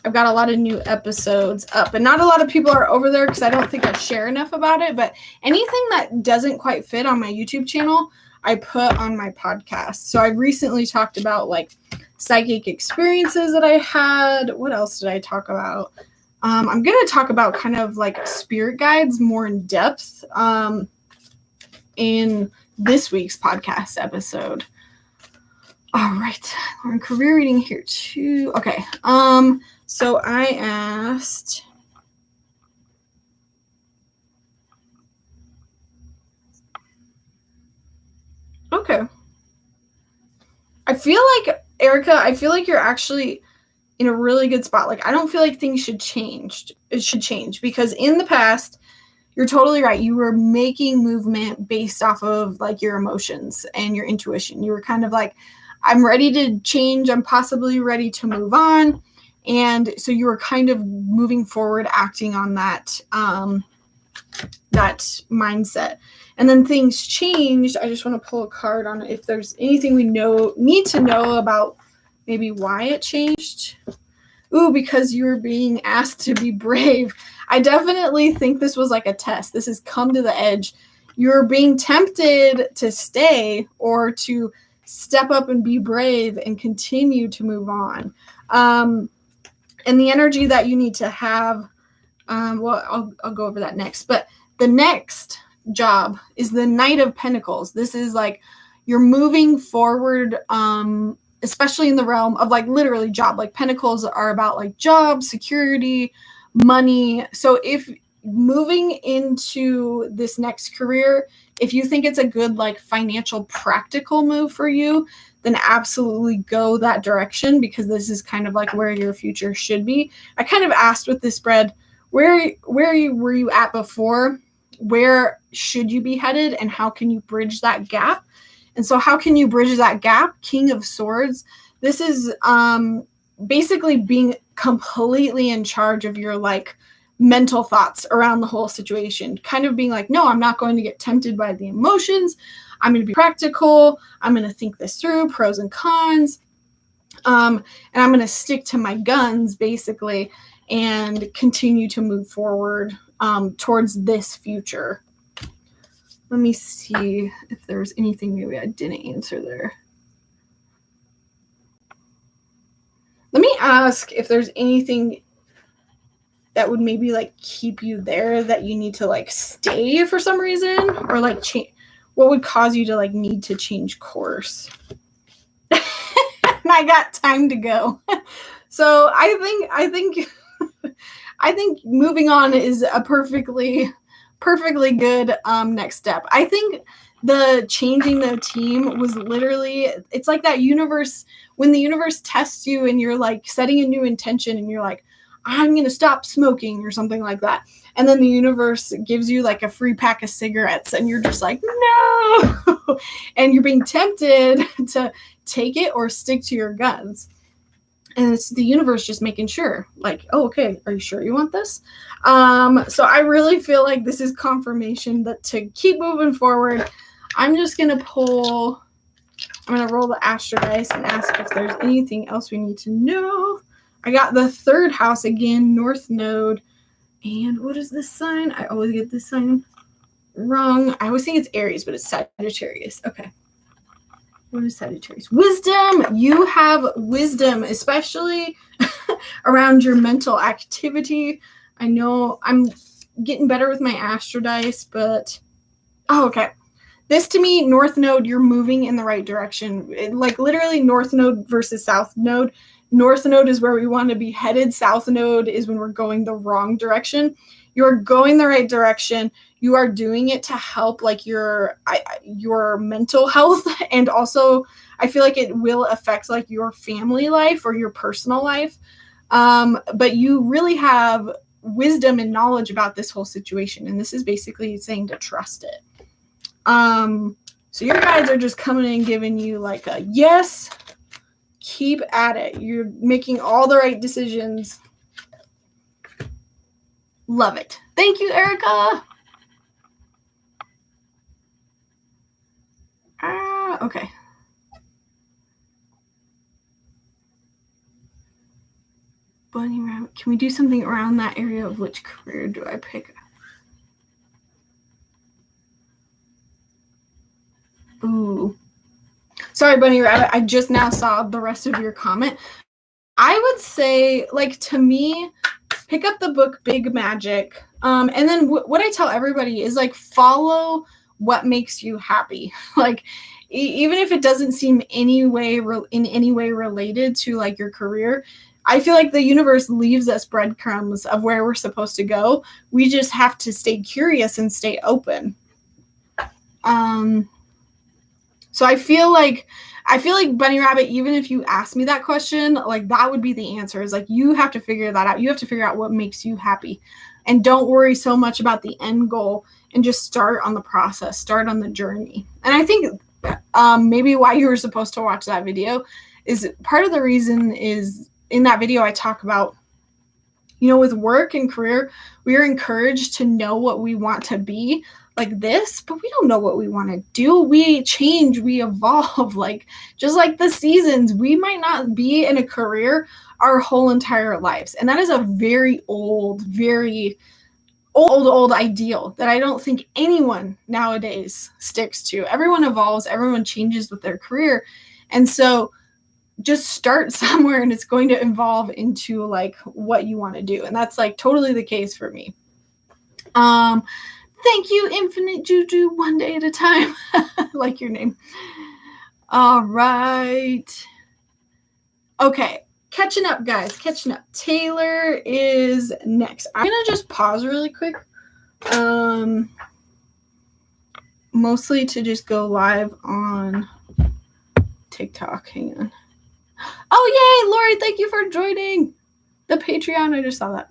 I've got a lot of new episodes up, and not a lot of people are over there because I don't think I share enough about it, but anything that doesn't quite fit on my YouTube channel, I put on my podcast. So I recently talked about like psychic experiences that I had. What else did I talk about? I'm going to talk about kind of like spirit guides more in depth in this week's podcast episode. All right, we're in career reading here too. Okay. So I asked, okay. I feel like, Erica, I feel like you're actually in a really good spot. Like, I don't feel like things should change. It should change because in the past, you're totally right. You were making movement based off of like your emotions and your intuition. You were kind of like, I'm ready to change. I'm possibly ready to move on. And so you were kind of moving forward, acting on that, that mindset. And then things changed. I just want to pull a card on if there's anything we need to know about maybe why it changed. Ooh, because you were being asked to be brave. I definitely think this was like a test. This has come to the edge. You're being tempted to stay or to step up and be brave and continue to move on. And the energy that you need to have, well, I'll go over that next. But the next job is the Knight of Pentacles. This is like you're moving forward, especially in the realm of like literally job. Like pentacles are about like job, security, money. So if moving into this next career, if you think it's a good like financial practical move for you, then absolutely go that direction because this is kind of like where your future should be. I kind of asked with this spread, where were you at before? Where should you be headed? And how can you bridge that gap? And so how can you bridge that gap? King of Swords. This is basically being completely in charge of your like mental thoughts around the whole situation. Kind of being like, no, I'm not going to get tempted by the emotions. I'm going to be practical. I'm going to think this through, pros and cons. And I'm going to stick to my guns, basically, and continue to move forward towards this future. Let me see if there's anything maybe I didn't answer there. Let me ask if there's anything that would maybe like keep you there that you need to like stay for some reason or like change. What would cause you to like need to change course? And I got time to go. So I think moving on is a perfectly good next step. I think the changing the team was literally, it's like that universe, when the universe tests you and you're like setting a new intention and you're like, I'm going to stop smoking or something like that. And then the universe gives you like a free pack of cigarettes and you're just like, no. And you're being tempted to take it or stick to your guns. And it's the universe just making sure like, oh, okay, are you sure you want this? So I really feel like this is confirmation that to keep moving forward. I'm just going to roll the Astro dice and ask if there's anything else we need to know. I got the third house again, North Node. And what is this sign? I always get this sign wrong. I always think it's Aries, but it's Sagittarius. Okay. What is Sagittarius? Wisdom. You have wisdom, especially around your mental activity. I know I'm getting better with my Astro dice, but okay. This to me, North Node, you're moving in the right direction. Like literally North Node versus South Node. North Node is where we want to be headed. South Node is when we're going the wrong direction. You're going the right direction. You are doing it to help like your mental health. And also I feel like it will affect like your family life or your personal life. But you really have wisdom and knowledge about this whole situation. And this is basically saying to trust it. So your guides are just coming in giving you like a yes, keep at it. You're making all the right decisions. Love it. Thank you, Erica. Okay. Bunny rabbit. Can we do something around that area of which career do I pick? Ooh. Sorry, Bunny Rabbit. I just now saw the rest of your comment. I would say, like, to me, pick up the book Big Magic. And then what I tell everybody is, like, follow what makes you happy. Like, even if it doesn't seem in any way related to, like, your career, I feel like the universe leaves us breadcrumbs of where we're supposed to go. We just have to stay curious and stay open. So I feel like Bunny Rabbit, even if you asked me that question, like that would be the answer. Is like you have to figure that out. You have to figure out what makes you happy. And don't worry so much about the end goal and just start on the process, start on the journey. And I think maybe why you were supposed to watch that video is part of the reason is in that video I talk about, you know, with work and career, we are encouraged to know what we want to be like this, but we don't know what we want to do. We change, we evolve, like just like the seasons. We might not be in a career our whole entire lives. And that is a very old ideal that I don't think anyone nowadays sticks to. Everyone evolves, everyone changes with their career. And so just start somewhere and it's going to evolve into like what you want to do. And that's like totally the case for me. Thank you, Infinite Juju, one day at a time. Like your name. All right. Okay. Catching up, guys. Catching up. Taylor is next. I'm going to just pause really quick. Mostly to just go live on TikTok. Hang on. Oh, yay, Lori, thank you for joining the Patreon. I just saw that.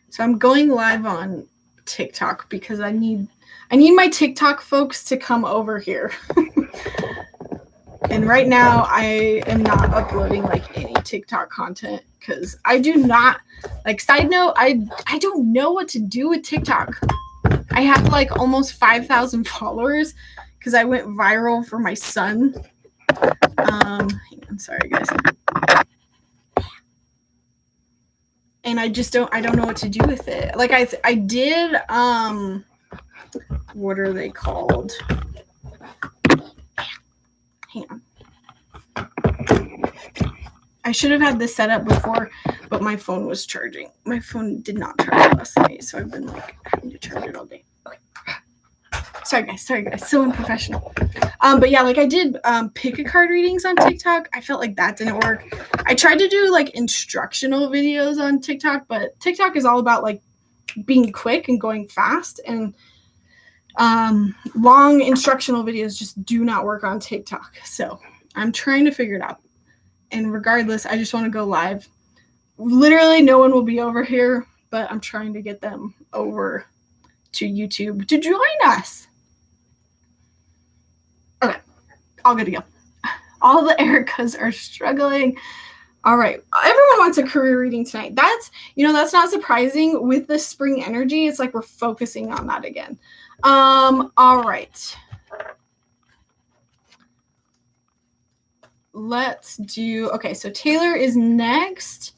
So I'm going live on TikTok because I need my TikTok folks to come over here. And right now I am not uploading like any TikTok content because I do not like, side note, I don't know what to do with TikTok. I have like almost 5,000 followers because I went viral for my son. I'm sorry, guys. And I don't know what to do with it. Like I did, what are they called? Hang on. I should have had this set up before, but my phone was charging. My phone did not charge last night, so I've been like having to charge it all day. Okay. Sorry guys. So unprofessional. But yeah, like I did pick a card readings on TikTok. I felt like that didn't work. I tried to do like instructional videos on TikTok, but TikTok is all about like being quick and going fast, and long instructional videos just do not work on TikTok. So I'm trying to figure it out. And regardless, I just want to go live. Literally no one will be over here, but I'm trying to get them over to YouTube to join us. Okay, all good to go. All the Ericas are struggling. All right, everyone wants a career reading tonight. That's not surprising with the spring energy. It's like we're focusing on that again. All right. Let's do, okay, so Taylor is next.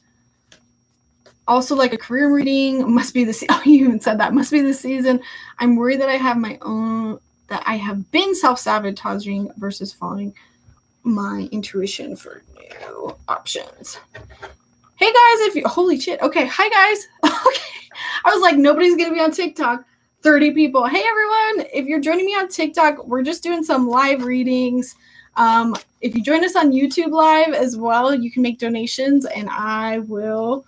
Also, like a career reading, must be the, oh, you even said that, must be the season. I'm worried that I have been self-sabotaging versus following my intuition for new options. Hey guys, holy shit, okay, hi guys. Okay, I was like, nobody's gonna be on TikTok. 30 people. Hey everyone, if you're joining me on TikTok, we're just doing some live readings. If you join us on YouTube live as well, you can make donations and I will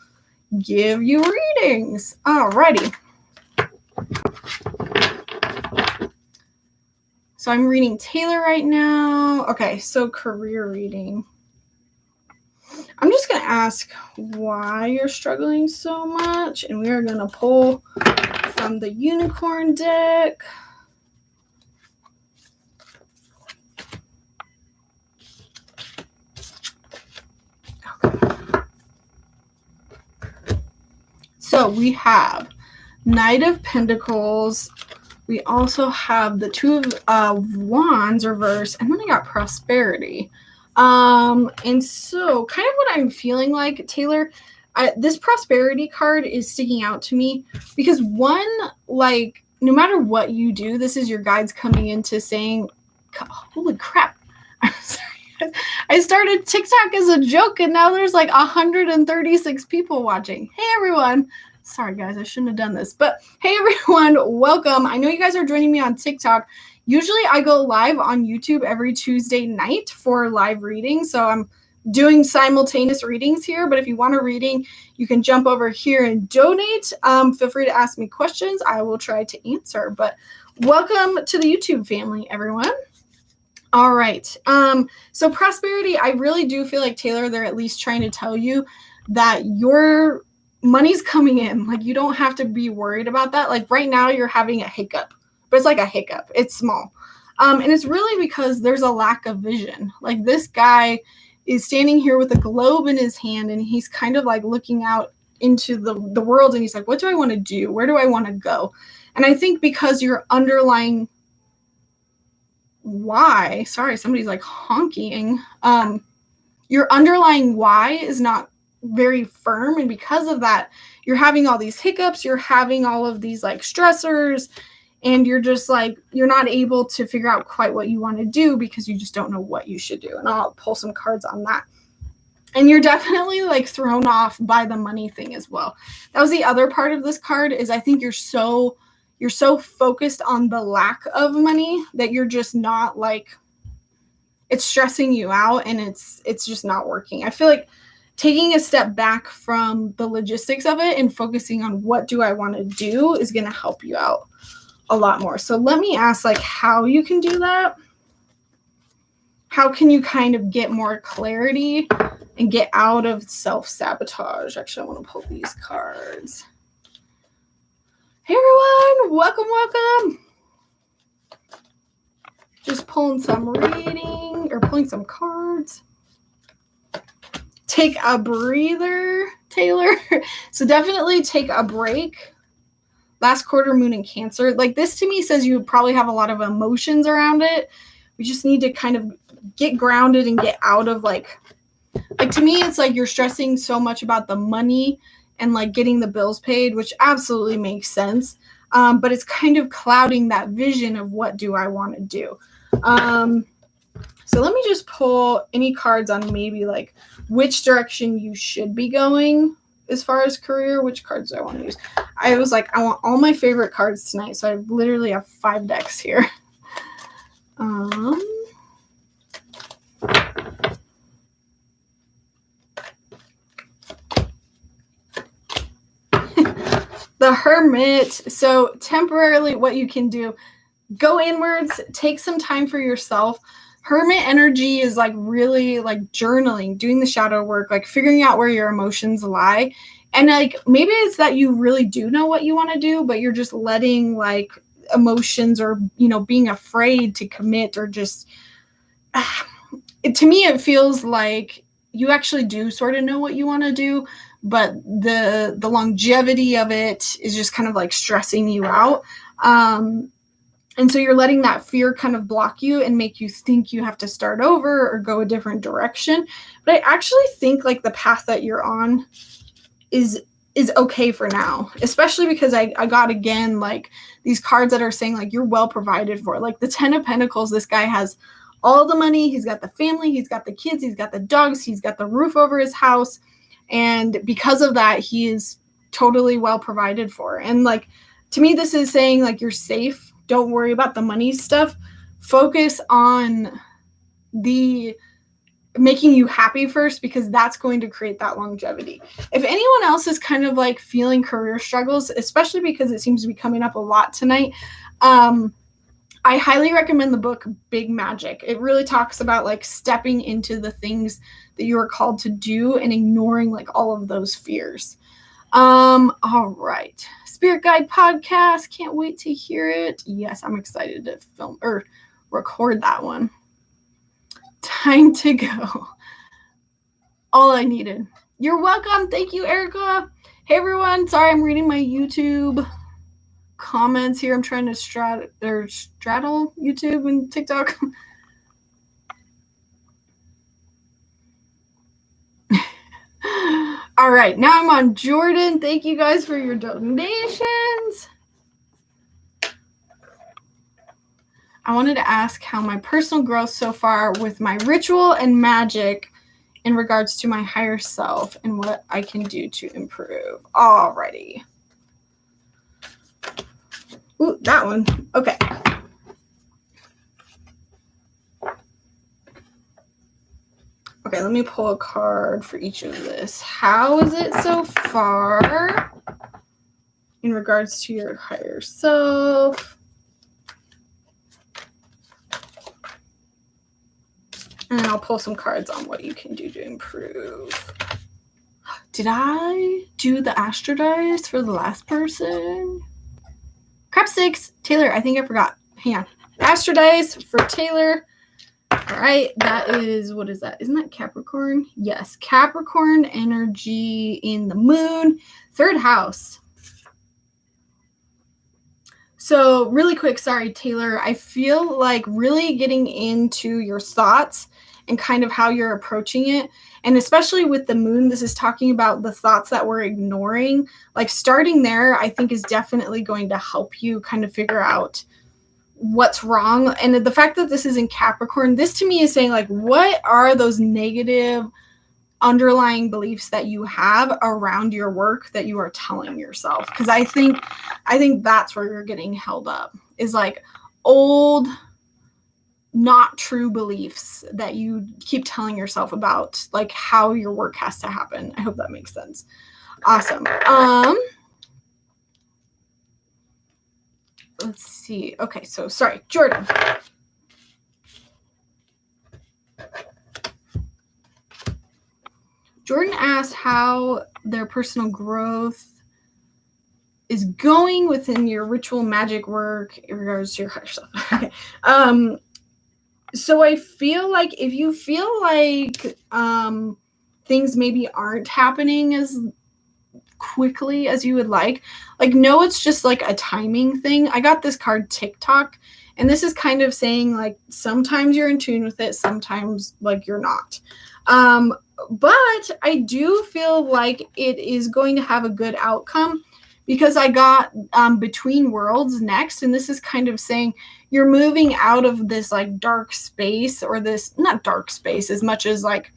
give you readings. Alrighty. So I'm reading Taylor right now. Okay, so career reading. I'm just going to ask why you're struggling so much, and we are going to pull from the unicorn deck. Okay. So we have Knight of Pentacles. We also have the Two of Wands reverse, and then I got Prosperity. And so kind of what I'm feeling like, Taylor, this Prosperity card is sticking out to me because one, like, no matter what you do, this is your guides coming into saying, holy crap, I'm sorry. I started TikTok as a joke and now there's like 136 people watching. Hey everyone. Sorry guys, I shouldn't have done this. But hey everyone, welcome. I know you guys are joining me on TikTok. Usually I go live on YouTube every Tuesday night for live reading. So I'm doing simultaneous readings here. But if you want a reading, you can jump over here and donate. Feel free to ask me questions. I will try to answer. But welcome to the YouTube family, everyone. All right. So Prosperity, I really do feel like, Taylor, they're at least trying to tell you that your money's coming in. Like, you don't have to be worried about that. Like right now you're having a hiccup, but it's like a hiccup. It's small. And it's really because there's a lack of vision. Like this guy is standing here with a globe in his hand and he's kind of like looking out into the world and he's like, what do I want to do? Where do I want to go? And I think because your underlying why, sorry, somebody's like honking. Your underlying why is not very firm. And because of that, you're having all these hiccups, you're having all of these like stressors, and you're just like, you're not able to figure out quite what you want to do because you just don't know what you should do. And I'll pull some cards on that. And you're definitely like thrown off by the money thing as well. That was the other part of this card is I think you're so focused on the lack of money that you're just not like, it's stressing you out and it's just not working. I feel like taking a step back from the logistics of it and focusing on what do I want to do is going to help you out a lot more. So let me ask like how you can do that. How can you kind of get more clarity and get out of self-sabotage? Actually, I want to pull these cards. Hey everyone, welcome. Just pulling some reading or pulling some cards. Take a breather, Taylor. So definitely take a break. Last quarter moon in Cancer. Like this to me says you probably have a lot of emotions around it. We just need to kind of get grounded and get out of like to me, it's like you're stressing so much about the money and like getting the bills paid, which absolutely makes sense. But it's kind of clouding that vision of what do I want to do. So let me just pull any cards on maybe like which direction you should be going as far as career. Which cards do I want to use? I was like, I want all my favorite cards tonight. So I literally have 5 decks here. The Hermit. So temporarily what you can do, go inwards, take some time for yourself. Hermit energy is like really like journaling, doing the shadow work, like figuring out where your emotions lie. And like maybe it's that you really do know what you want to do, but you're just letting like emotions or, you know, being afraid to commit or just to me, it feels like you actually do sort of know what you want to do, but the longevity of it is just kind of like stressing you out. And so you're letting that fear kind of block you and make you think you have to start over or go a different direction. But I actually think like the path that you're on is okay for now, especially because I got again like these cards that are saying like you're well provided for. Like the 10 of Pentacles, this guy has all the money, he's got the family, he's got the kids, he's got the dogs, he's got the roof over his house. And because of that, he is totally well provided for. And like, to me, this is saying like, you're safe. Don't worry about the money stuff. Focus on the making you happy first, because that's going to create that longevity. If anyone else is kind of like feeling career struggles, especially because it seems to be coming up a lot tonight, I highly recommend the book Big Magic. It really talks about like stepping into the things that you are called to do and ignoring like all of those fears. All right. Spirit Guide podcast. Can't wait to hear it. Yes, I'm excited to film or record that one. Time to go. All I needed. You're welcome. Thank you, Erica. Hey, everyone. Sorry, I'm reading my YouTube comments here. I'm trying to straddle YouTube and TikTok. All right, now I'm on Jordan. Thank you guys for your donations. I wanted to ask how my personal growth so far with my ritual and magic in regards to my higher self and what I can do to improve. Alrighty. Ooh, that one. Okay. Okay, let me pull a card for each of this. How is it so far in regards to your higher self? And then I'll pull some cards on what you can do to improve. Did I do the Astro Dice for the last person? Crap 6. Taylor, I think I forgot. Hang on. Astro Dice for Taylor. All right. That is, what is that? Isn't that Capricorn? Yes. Capricorn energy in the moon. 3rd house. So really quick, sorry, Taylor. I feel like really getting into your thoughts and kind of how you're approaching it. And especially with the moon, this is talking about the thoughts that we're ignoring. Like starting there, I think is definitely going to help you kind of figure out what's wrong. And the fact that this is in Capricorn, this to me is saying like, what are those negative underlying beliefs that you have around your work that you are telling yourself? Because I think that's where you're getting held up, is like old, not true beliefs that you keep telling yourself about like how your work has to happen. I hope that makes sense. Awesome. Let's see. Okay, so sorry, Jordan. Jordan asked how their personal growth is going within your ritual magic work in regards to your higher self. Okay. So I feel like if you feel like things maybe aren't happening as quickly as you would like no, it's just like a timing thing. I got this card TikTok, and this is kind of saying like sometimes you're in tune with it, sometimes like you're not. But I do feel like it is going to have a good outcome, because I got Between Worlds next, and this is kind of saying you're moving out of this like dark space, or this, not dark space as much as like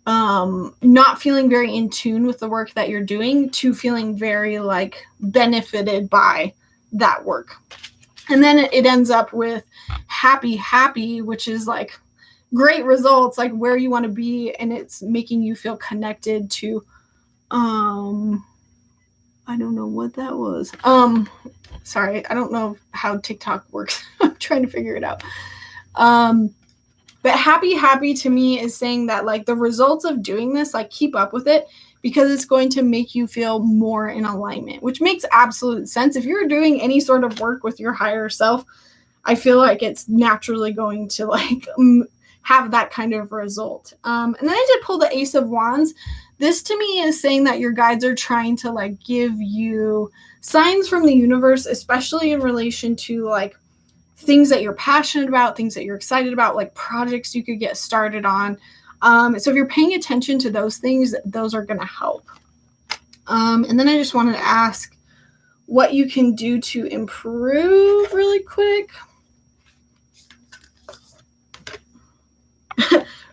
not feeling very in tune with the work that you're doing, to feeling very like benefited by that work. And then it ends up with happy, which is like great results, like where you want to be, and it's making you feel connected to I don't know what that was. Sorry, I don't know how TikTok works. I'm trying to figure it out. But happy to me is saying that like the results of doing this, like keep up with it, because it's going to make you feel more in alignment, which makes absolute sense. If you're doing any sort of work with your higher self, I feel like it's naturally going to like have that kind of result. And then I did pull the Ace of Wands. This to me is saying that your guides are trying to like give you signs from the universe, especially in relation to like things that you're passionate about, things that you're excited about, like projects you could get started on. So if you're paying attention to those things, those are going to help. And then I just wanted to ask what you can do to improve really quick.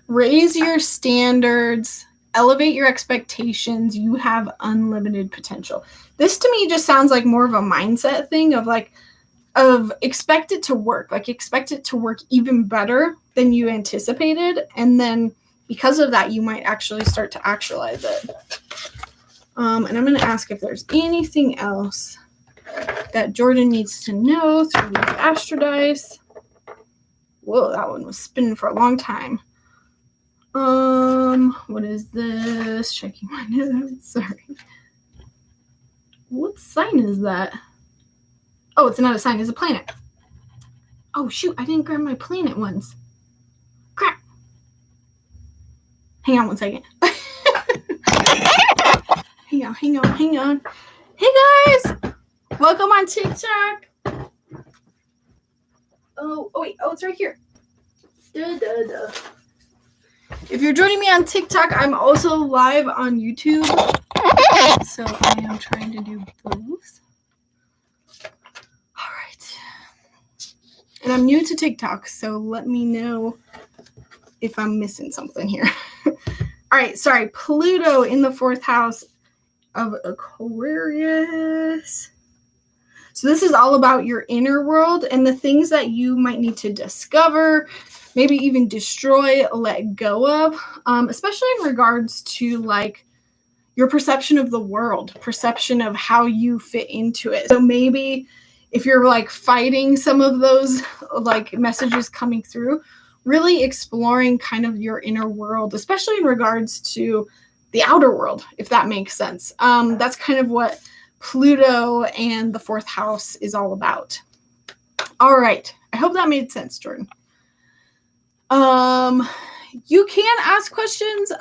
Raise your standards, elevate your expectations. You have unlimited potential. This to me just sounds like more of a mindset thing of expect it to work, like expect it to work even better than you anticipated. And then because of that, you might actually start to actualize it. And I'm going to ask if there's anything else that Jordan needs to know through these Astro Dice. Whoa, that one was spinning for a long time. What is this? Checking my notes. Sorry. What sign is that? Oh, it's not a sign. It's a planet. Oh, shoot. I didn't grab my planet ones. Crap. Hang on one second. Hang on. Hey, guys. Welcome on TikTok. Oh, wait. Oh, it's right here. If you're joining me on TikTok, I'm also live on YouTube. So I am trying to do both. All right. And I'm new to TikTok, so let me know if I'm missing something here. All right, sorry. Pluto in the 4th house of Aquarius. So this is all about your inner world and the things that you might need to discover, maybe even destroy, let go of, especially in regards to like your perception of the world, perception of how you fit into it. So maybe if you're like fighting some of those like messages coming through, really exploring kind of your inner world, especially in regards to the outer world, if that makes sense. That's kind of what Pluto and the 4th house is all about. All right. I hope that made sense, Jordan. You can ask questions.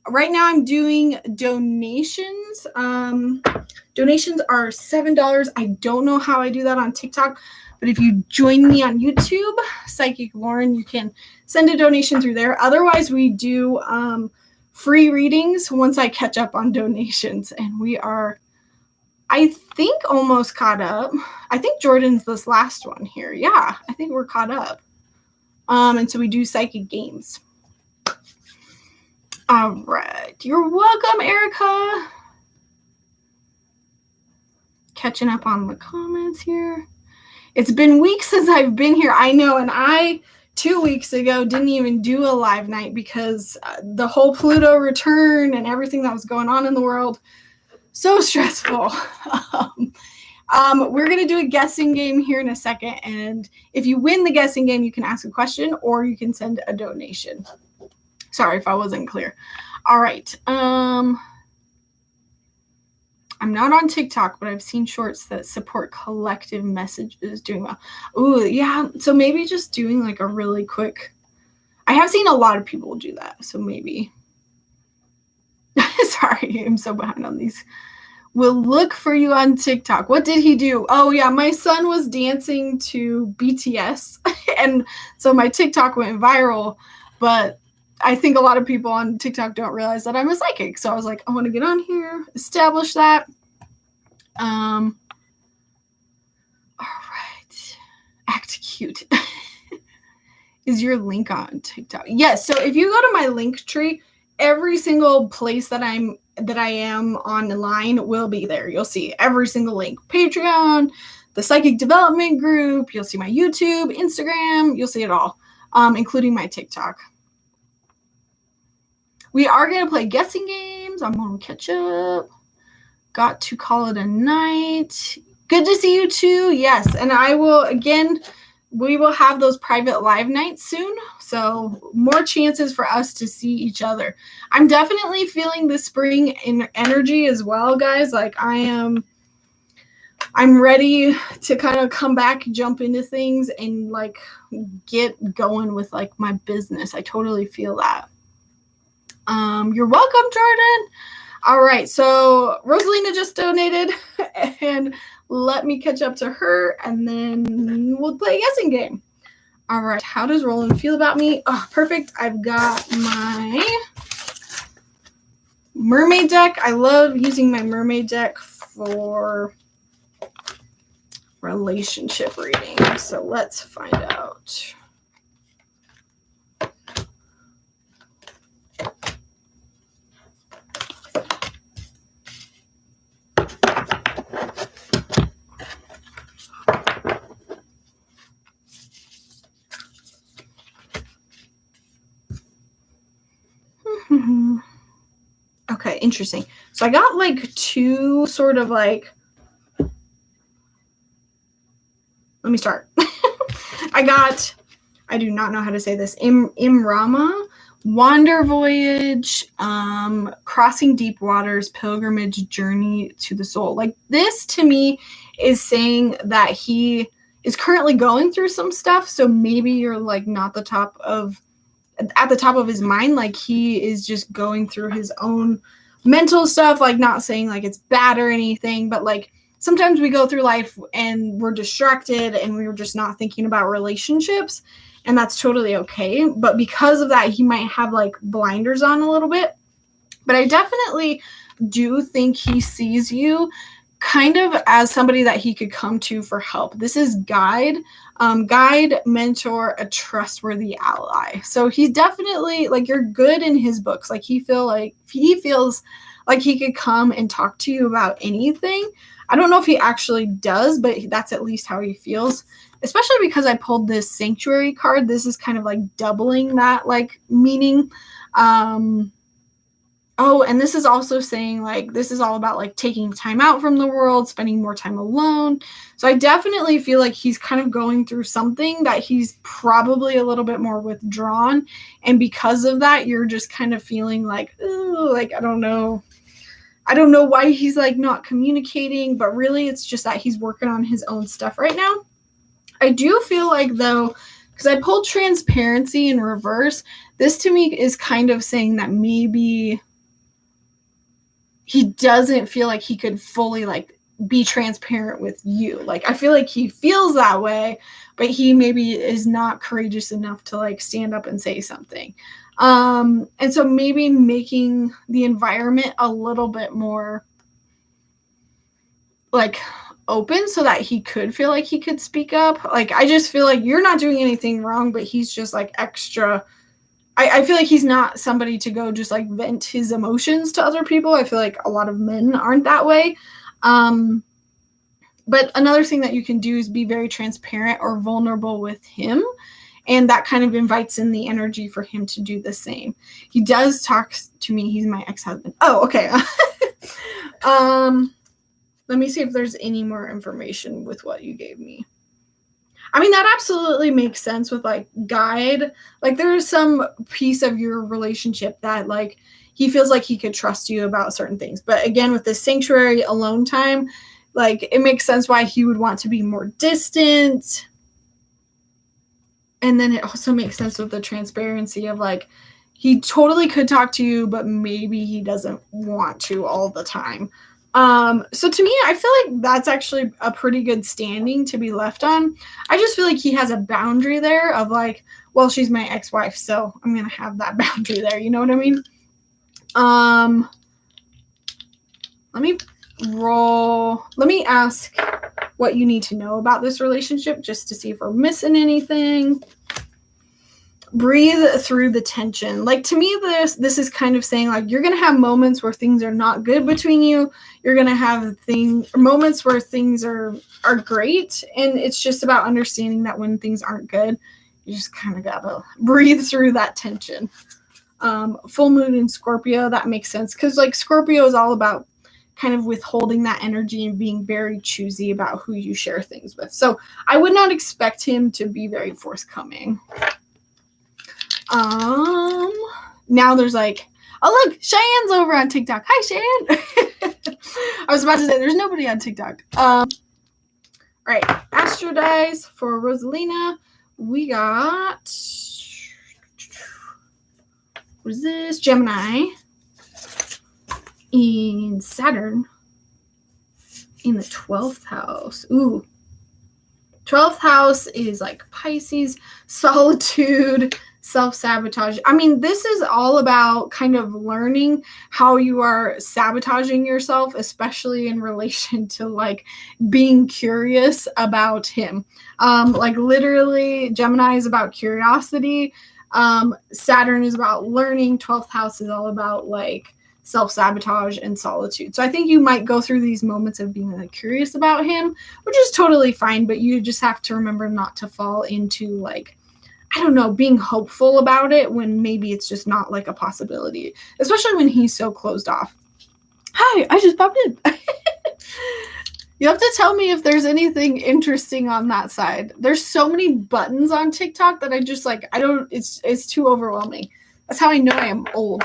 Right now I'm doing donations. Donations are $7. I don't know how I do that on TikTok, but if you join me on YouTube, Psychic Lauren, you can send a donation through there. Otherwise, we do free readings once I catch up on donations, and we are, I think, almost caught up. I think Jordan's this last one here. Yeah, I think we're caught up. And so we do psychic games. All right. You're welcome, Erica. Catching up on the comments here. It's been weeks since I've been here. I know. And I, 2 weeks ago, didn't even do a live night because the whole Pluto return and everything that was going on in the world, so stressful. We're going to do a guessing game here in a second. And if you win the guessing game, you can ask a question or you can send a donation. Sorry if I wasn't clear. All right. I'm not on TikTok, but I've seen shorts that support collective messages doing well. Ooh, yeah. So maybe just doing like a really quick. I have seen a lot of people do that. So maybe. Sorry, I'm so behind on these. We'll look for you on TikTok. What did he do? Oh, yeah. My son was dancing to BTS. And so my TikTok went viral. But I think a lot of people on TikTok don't realize that I'm a psychic. So I was like, I want to get on here, establish that. All right. Act cute. Is your link on TikTok? Yes. So if you go to my link tree, every single place that I am online will be there. You'll see every single link. Patreon, the psychic development group. You'll see my YouTube, Instagram. You'll see it all, including my TikTok. We are going to play guessing games. I'm going to catch up. Got to call it a night. Good to see you too. Yes. And I will, again, we will have those private live nights soon. So more chances for us to see each other. I'm definitely feeling the spring in energy as well, guys. Like I'm ready to kind of come back, jump into things and like get going with like my business. I totally feel that. You're welcome, Jordan. All right, so Rosalina just donated, and let me catch up to her, and then we'll play a guessing game. All right, how does Roland feel about me? Oh, perfect. I've got my mermaid deck. I love using my mermaid deck for relationship reading. So let's find out. Okay, interesting. So I got like two sort of like me start. I do not know how to say this. Imrama, Wander Voyage, Crossing Deep Waters, Pilgrimage, Journey to the Soul. Like, this to me is saying that he is currently going through some stuff. So maybe you're like not at the top of his mind. Like, he is just going through his own mental stuff, like, not saying like it's bad or anything, but like sometimes we go through life and we're distracted and we're just not thinking about relationships, and that's totally okay. But because of that, he might have like blinders on a little bit. But I definitely do think he sees you kind of as somebody that he could come to for help. This is guide, mentor, a trustworthy ally. So he's definitely like, you're good in his books. Like, he feels like he could come and talk to you about anything. I don't know if he actually does, but that's at least how he feels, especially because I pulled this sanctuary card. This is kind of like doubling that like meaning. Oh, and this is also saying like this is all about like taking time out from the world, spending more time alone. So I definitely feel like he's kind of going through something that he's probably a little bit more withdrawn. And because of that, you're just kind of feeling like, ooh, like, I don't know why he's like not communicating, but really it's just that he's working on his own stuff right now. I do feel like, though, because I pulled transparency in reverse, this to me is kind of saying that maybe he doesn't feel like he could fully like be transparent with you. Like, I feel like he feels that way, but he maybe is not courageous enough to like stand up and say something. And so maybe making the environment a little bit more like open so that he could feel like he could speak up. Like, I just feel like you're not doing anything wrong, but he's just like extra. I feel like he's not somebody to go just like vent his emotions to other people. I feel like a lot of men aren't that way. But another thing that you can do is be very transparent or vulnerable with him. And that kind of invites in the energy for him to do the same. He does talk to me. He's my ex-husband. Oh, okay. Let me see if there's any more information with what you gave me. I mean, that absolutely makes sense with like guide. Like, there's some piece of your relationship that like he feels like he could trust you about certain things. But again, with this sanctuary alone time, like, it makes sense why he would want to be more distant. And then it also makes sense with the transparency of like, he totally could talk to you, but maybe he doesn't want to all the time. So to me, I feel like that's actually a pretty good standing to be left on. I just feel like he has a boundary there of like, well, she's my ex-wife, so I'm going to have that boundary there. You know what I mean? Let me ask what you need to know about this relationship just to see if we're missing anything. Breathe through the tension. Like, to me, this is kind of saying like, you're going to have moments where things are not good between you. You're going to have moments where things are great. And it's just about understanding that when things aren't good, you just kind of got to breathe through that tension. Full moon in Scorpio, that makes sense. Because like Scorpio is all about kind of withholding that energy and being very choosy about who you share things with. So I would not expect him to be very forthcoming. Now there's like, oh look, Cheyenne's over on TikTok. Hi, Cheyenne. I was about to say there's nobody on TikTok. All right, Astro Dice for Rosalina. We got, what is this? Gemini and Saturn in the 12th house. Ooh. 12th house is like Pisces, solitude, self-sabotage. I mean, this is all about kind of learning how you are sabotaging yourself, especially in relation to like being curious about him. Like, literally, Gemini is about curiosity. Saturn is about learning. 12th house is all about like self-sabotage and solitude. So I think you might go through these moments of being like curious about him, which is totally fine, but you just have to remember not to fall into like, I don't know, being hopeful about it when maybe it's just not like a possibility, especially when he's so closed off. Hi, I just popped in. You have to tell me if there's anything interesting on that side. There's so many buttons on TikTok that I just like, I don't, it's too overwhelming. That's how I know I am old.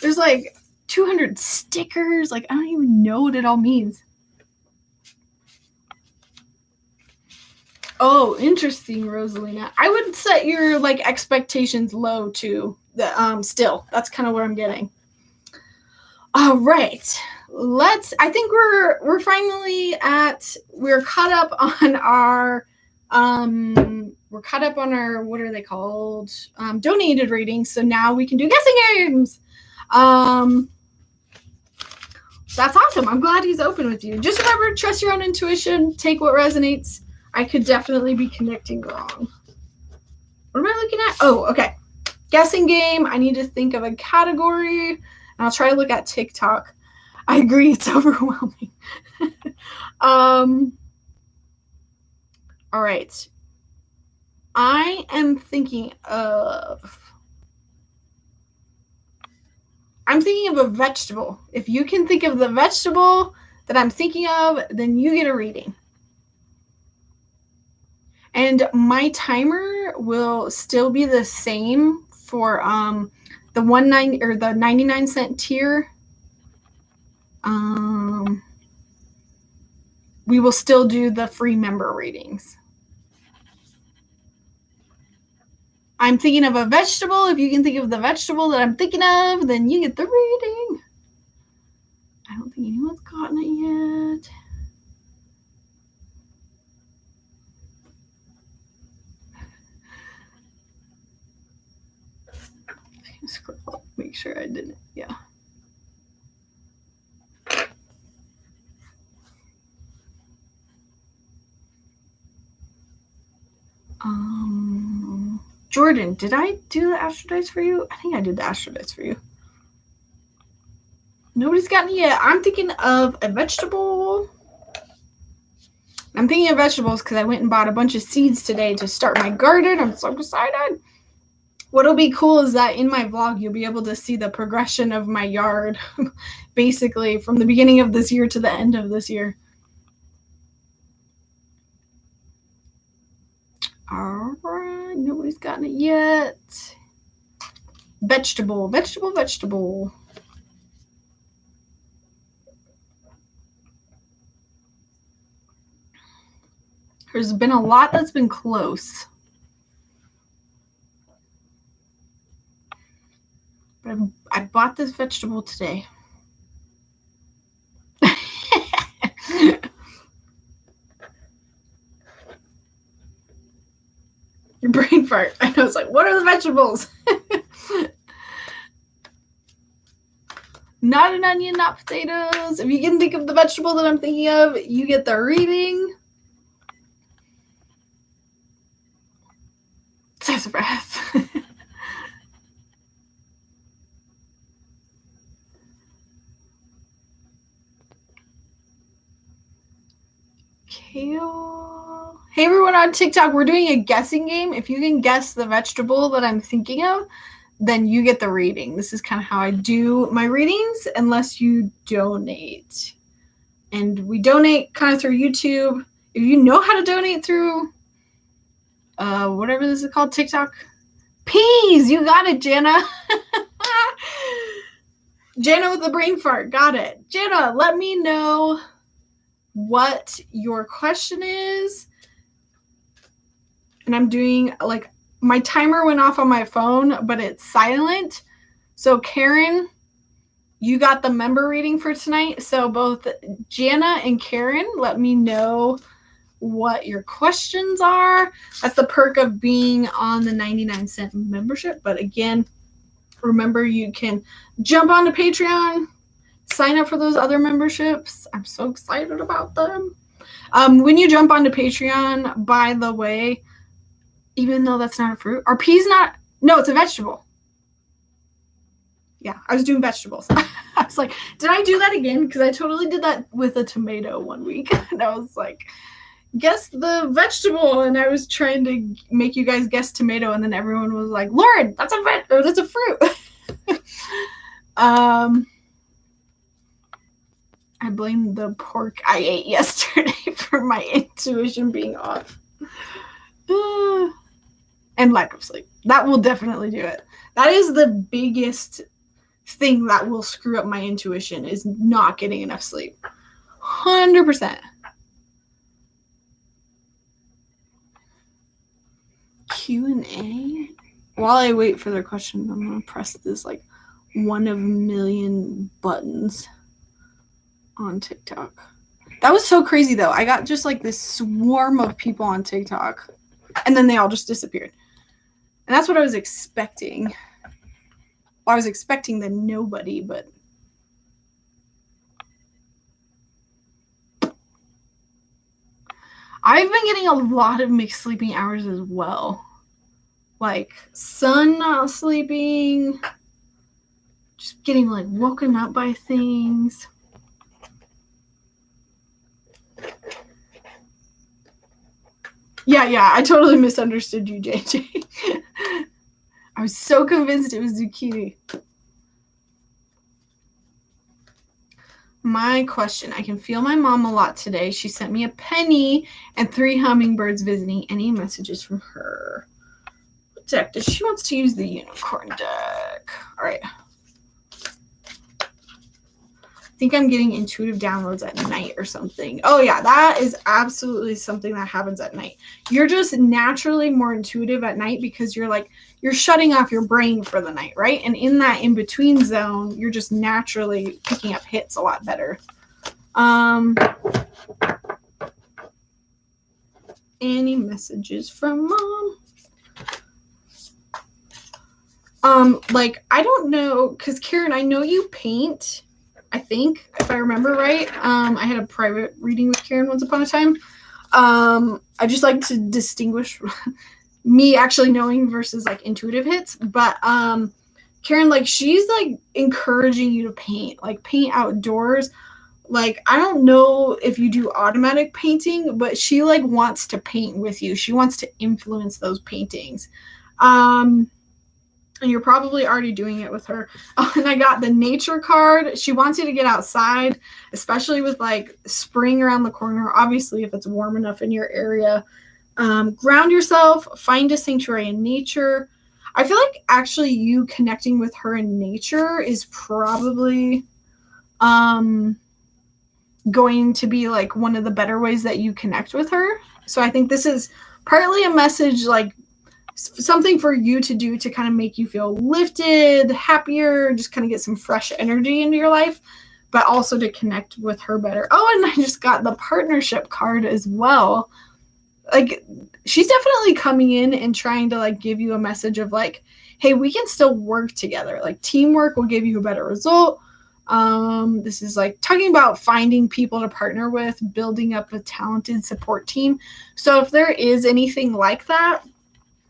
There's like 200 stickers. Like, I don't even know what it all means. Oh, interesting, Rosalina. I would set your like expectations low too. Still, that's kind of where I'm getting. All right, I think we're finally we're caught up on our what are they called? Donated ratings. So now we can do guessing games. That's awesome. I'm glad he's open with you. Just remember, trust your own intuition. Take what resonates. I could definitely be connecting wrong. What am I looking at? Oh, okay. Guessing game. I need to think of a category, and I'll try to look at TikTok. I agree. It's overwhelming. All right. I am thinking of a vegetable. If you can think of the vegetable that I'm thinking of, then you get a reading. And my timer will still be the same for the 99-cent tier. We will still do the free member readings. I'm thinking of a vegetable. If you can think of the vegetable that I'm thinking of, then you get the reading. I don't think anyone's gotten it yet. Scroll up, make sure I didn't. Yeah. Jordan, did I do the Astro Dice for you? I think I did the Astro Dice for you. Nobody's gotten it yet. I'm thinking of a vegetable. I'm thinking of vegetables because I went and bought a bunch of seeds today to start my garden. I'm so excited. What'll be cool is that in my vlog, you'll be able to see the progression of my yard, basically from the beginning of this year to the end of this year. All right, nobody's gotten it yet. Vegetable. There's been a lot that's been close. But I bought this vegetable today. Your brain fart. I know, it's like, what are the vegetables? Not an onion, not potatoes. If you can think of the vegetable that I'm thinking of, you get the reading. Sassafras. Kale. Hey everyone on TikTok, we're doing a guessing game. If you can guess the vegetable that I'm thinking of, then you get the reading. This is kind of how I do my readings, unless you donate. And we donate kind of through YouTube. If you know how to donate through whatever this is called, TikTok. Peas! You got it, Jana. Jana with the brain fart. Got it. Jana, let me know what your question is. And I'm doing, like, my timer went off on my phone, but it's silent. So Karen, you got the member reading for tonight. So both Jana and Karen, let me know what your questions are. That's the perk of being on the 99-cent membership. But again, remember, you can jump onto Patreon, sign up for those other memberships. I'm so excited about them. When you jump onto Patreon, by the way, even though that's not a fruit, are peas not? No, it's a vegetable. Yeah, I was doing vegetables. I was like, did I do that again? Because I totally did that with a tomato one week. And I was like, guess the vegetable. And I was trying to make you guys guess tomato. And then everyone was like, Lauren, that's a fruit. I blame the pork I ate yesterday for my intuition being off. And lack of sleep. That will definitely do it. That is the biggest thing that will screw up my intuition, is not getting enough sleep. 100%. Q&A? While I wait for their question, I'm going to press this like one of a million buttons on TikTok. That was so crazy though. I got just like this swarm of people on TikTok, and then they all just disappeared. And that's what I was expecting. Well, I was expecting the nobody, but I've been getting a lot of mixed sleeping hours as well. Like sun not sleeping, just getting like woken up by things. Yeah, I totally misunderstood you, JJ. I was so convinced it was zucchini. My question, I can feel my mom a lot today. She sent me a penny and 3 hummingbirds visiting. Any messages from her? What deck does she wants to use? The unicorn deck. All right. I think I'm getting intuitive downloads at night or something. Oh yeah, that is absolutely something that happens at night. You're just naturally more intuitive at night because you're shutting off your brain for the night, right? And in that in-between zone, you're just naturally picking up hits a lot better. Any messages from mom? Like, I don't know, because Karen, I know you paint, I think, if I remember right. I had a private reading with Karen once upon a time. I just like to distinguish me actually knowing versus like intuitive hits. But Karen, like, she's like encouraging you to paint outdoors. Like, I don't know if you do automatic painting, but she like wants to paint with you. She wants to influence those paintings. And you're probably already doing it with her. Oh, and I got the nature card. She wants you to get outside, especially with like spring around the corner. Obviously, if it's warm enough in your area, ground yourself, find a sanctuary in nature. I feel like actually you connecting with her in nature is probably going to be like one of the better ways that you connect with her. So I think this is partly a message, like something for you to do to kind of make you feel lifted, happier, just kind of get some fresh energy into your life, but also to connect with her better. Oh, and I just got the partnership card as well. Like, she's definitely coming in and trying to like give you a message of like, hey, we can still work together. Like, teamwork will give you a better result. This is like talking about finding people to partner with, building up a talented support team. So if there is anything like that,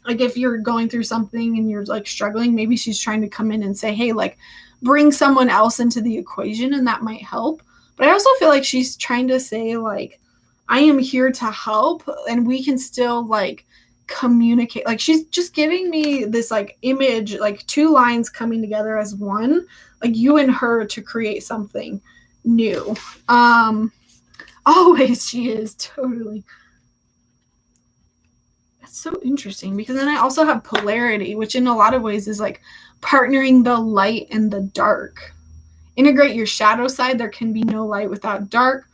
like if you're going through something and you're like struggling, maybe she's trying to come in and say, hey, like bring someone else into the equation, and that might help. But I also feel like she's trying to say like, I am here to help, and we can still like communicate. Like, she's just giving me this like image, like 2 lines coming together as one, like you and her to create something new. Always she is, totally. That's so interesting, because then I also have polarity, which in a lot of ways is like partnering the light and the dark. Integrate your shadow side. There can be no light without dark.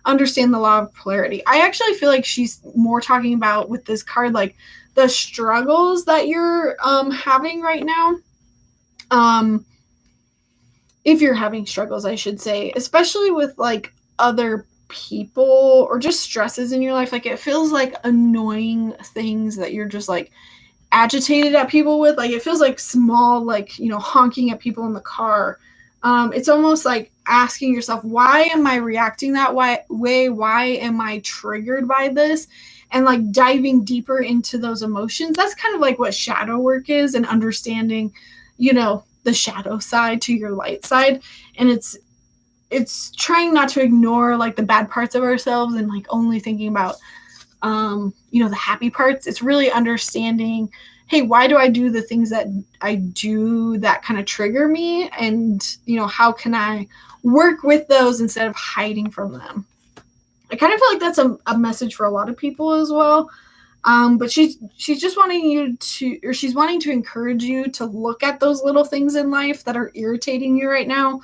Understand the law of polarity. I actually feel like she's more talking about with this card, like the struggles that you're having right now. If you're having struggles, I should say, especially with like other people or just stresses in your life. Like, it feels like annoying things that you're just like agitated at people with. Like, it feels like small, like, you know, honking at people in the car. It's almost like asking yourself, why am I reacting that way? Why am I triggered by this? And like diving deeper into those emotions. That's kind of like what shadow work is, and understanding, you know, the shadow side to your light side. And it's trying not to ignore like the bad parts of ourselves and like only thinking about the happy parts. It's really understanding, hey, why do I do the things that I do that kind of trigger me? And, how can I work with those instead of hiding from them? I kind of feel like that's a message for a lot of people as well. But she's just wanting she's wanting to encourage you to look at those little things in life that are irritating you right now.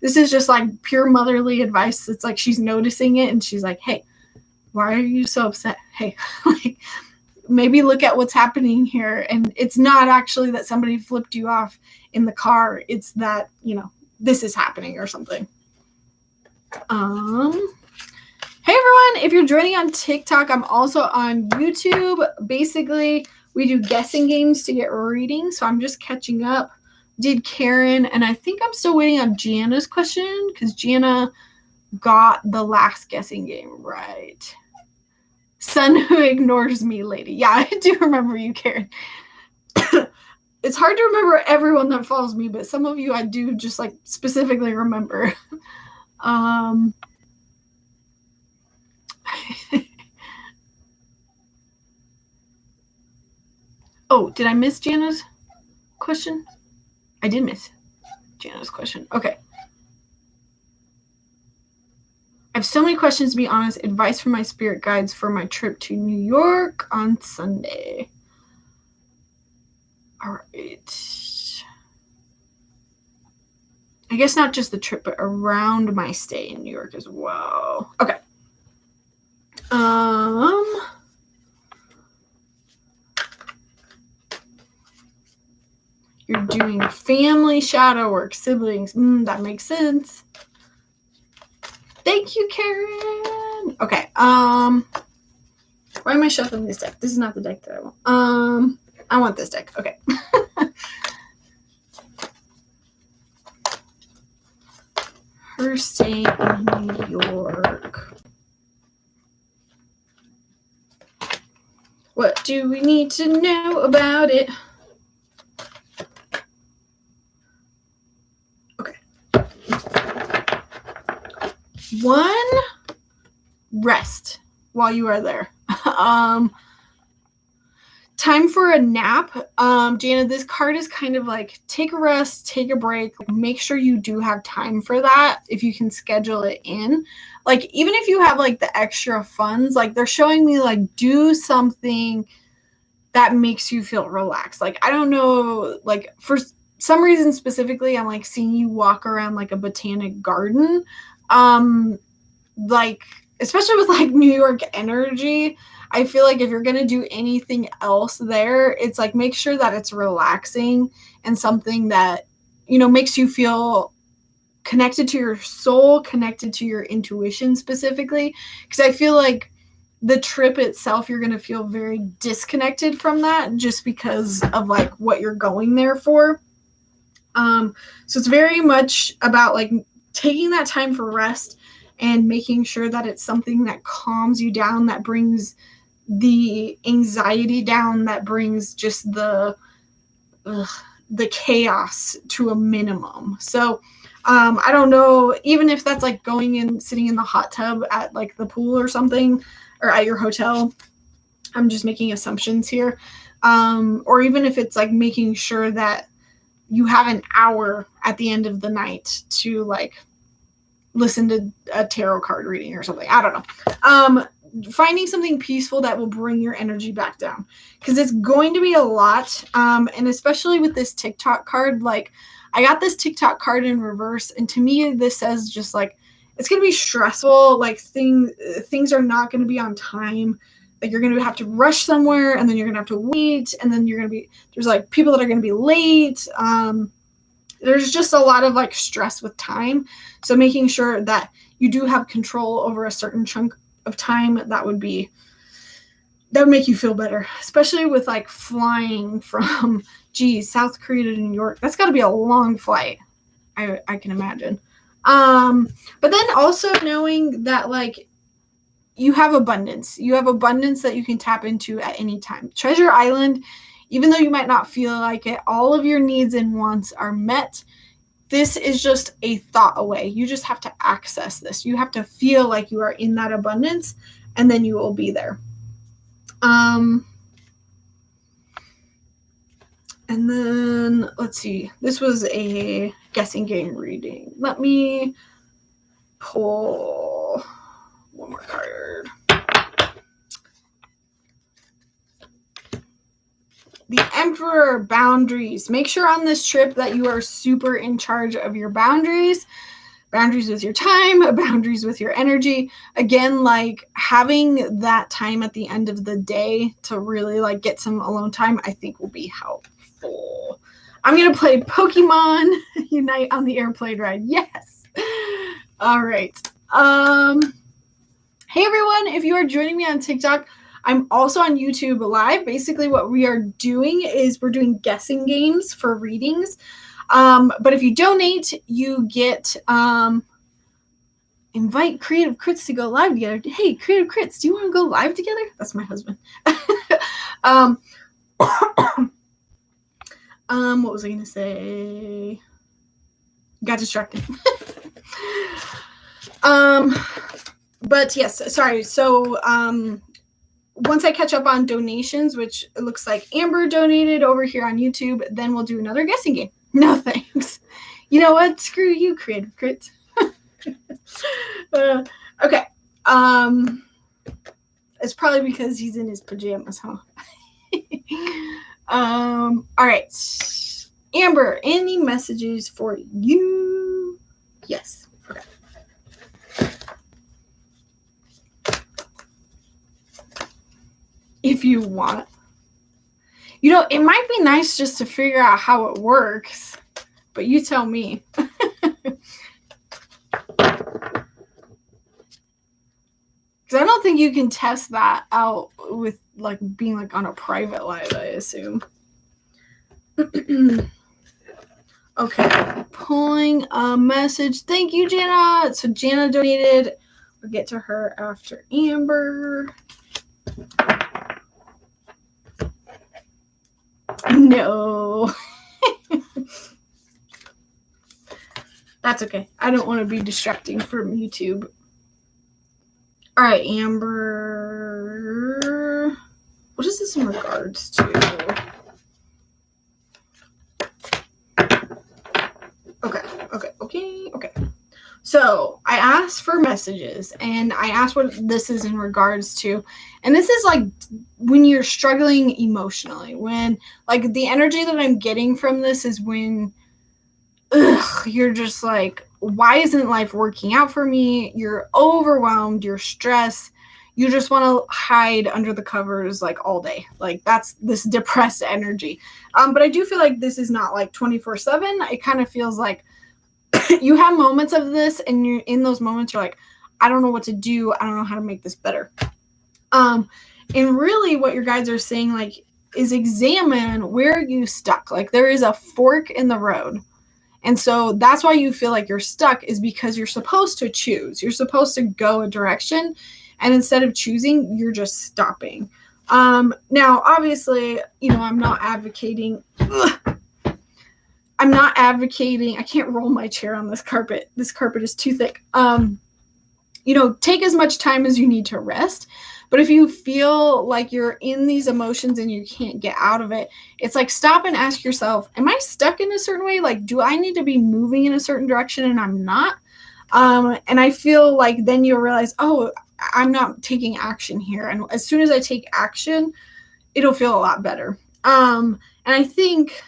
This is just like pure motherly advice. It's like she's noticing it and she's like, hey, why are you so upset? Hey, like, maybe look at what's happening here. And it's not actually that somebody flipped you off in the car. It's that, this is happening or something. Hey everyone, if you're joining on TikTok, I'm also on YouTube. Basically, we do guessing games to get readings, so I'm just catching up. Did Karen, and I think I'm still waiting on Gianna's question because Gianna got the last guessing game right. Son who ignores me lady. Yeah, I do remember you, Karen. It's hard to remember everyone that follows me, but some of you I do just like specifically remember. Oh, did I miss Gianna's question? I did miss Gianna's question. Okay. I have so many questions, to be honest. Advice from my spirit guides for my trip to New York on Sunday. All right. I guess not just the trip, but around my stay in New York as well. Okay. You're doing family shadow work, siblings. That makes sense. Thank you, Karen. Okay. Why am I shuffling this deck? This is not the deck that I want. I want this deck. Okay. Her stay in New York. What do we need to know about it? Okay. 1, rest while you are there. Time for a nap. Jana, this card is kind of like take a rest, take a break. Make sure you do have time for that if you can schedule it in. Like, even if you have like the extra funds, like they're showing me like do something that makes you feel relaxed. Like, I don't know, like for some reason specifically, I'm like seeing you walk around like a botanic garden. Like, especially with like New York energy, I feel like if you're going to do anything else there, it's like make sure that it's relaxing and something that, makes you feel connected to your soul, connected to your intuition specifically. Because I feel like the trip itself, you're going to feel very disconnected from that just because of like what you're going there for. So it's very much about like taking that time for rest and making sure that it's something that calms you down, that brings the anxiety down, that brings just the chaos to a minimum. So I don't know, even if that's like going and sitting in the hot tub at like the pool or something, or at your hotel, I'm just making assumptions here. Or even if it's like making sure that you have an hour at the end of the night to like listen to a tarot card reading or something. I don't know. Finding something peaceful that will bring your energy back down, because it's going to be a lot. And especially with this TikTok card, like I got this TikTok card in reverse, and to me this says just like it's going to be stressful. Like things are not going to be on time. Like you're going to have to rush somewhere, and then you're going to have to wait, and then there's like people that are going to be late. There's just a lot of like stress with time. So making sure that you do have control over a certain chunk of time, that would make you feel better, especially with like flying from South Korea to New York. That's got to be a long flight, I can imagine. But then also knowing that like you have abundance that you can tap into at any time. Treasure Island, even though you might not feel like it, all of your needs and wants are met. This is just a thought away. You just have to access this. You have to feel like you are in that abundance, and then you will be there. And then, let's see. This was a guessing game reading. Let me pull one more card. The Emperor, boundaries. Make sure on this trip that you are super in charge of your boundaries. Boundaries with your time, boundaries with your energy. Again, like having that time at the end of the day to really like get some alone time, I think will be helpful. I'm going to play Pokemon Unite on the airplane ride. Yes. All right. Hey everyone, if you are joining me on TikTok, I'm also on YouTube Live. Basically what we are doing is we're doing guessing games for readings. But if you donate, you get invite Creative Crits to go live together. Hey, Creative Crits, do you want to go live together? That's my husband. What was I gonna say? Got distracted. But yes, sorry. So once I catch up on donations, which it looks like Amber donated over here on YouTube, then we'll do another guessing game. No thanks. You know what? Screw you, Creative Crits. Okay. It's probably because he's in his pajamas, huh? All right. Amber, any messages for you? Yes. Okay. If you want. You know, it might be nice just to figure out how it works, but you tell me. Because I don't think you can test that out with like being like on a private live, I assume. Okay, pulling a message. Thank you, Jana. So Jana donated. We'll get to her after Amber. No. That's okay. I don't want to be distracting from YouTube. All right, Amber. What is this in regards to? Okay. So I asked for messages and I asked what this is in regards to. And this is like when you're struggling emotionally, when like the energy that I'm getting from this is when you're just like, why isn't life working out for me? You're overwhelmed, you're stressed. You just want to hide under the covers like all day. Like that's this depressed energy. But I do feel like this is not like 24/7. It kind of feels like you have moments of this and you're in those moments, you're like, I don't know what to do. I don't know how to make this better. And really what your guides are saying like is examine where you stuck. Like there is a fork in the road. And so that's why you feel like you're stuck is because you're supposed to choose. You're supposed to go a direction. And instead of choosing, you're just stopping. Now, obviously, you know, I'm not advocating. I can't roll my chair on this carpet. This carpet is too thick. You know, take as much time as you need to rest. But if you feel like you're in these emotions and you can't get out of it, it's like stop and ask yourself, am I stuck in a certain way? Like, do I need to be moving in a certain direction and I'm not? And I feel like then you'll realize, oh, I'm not taking action here. And as soon as I take action, it'll feel a lot better. And I think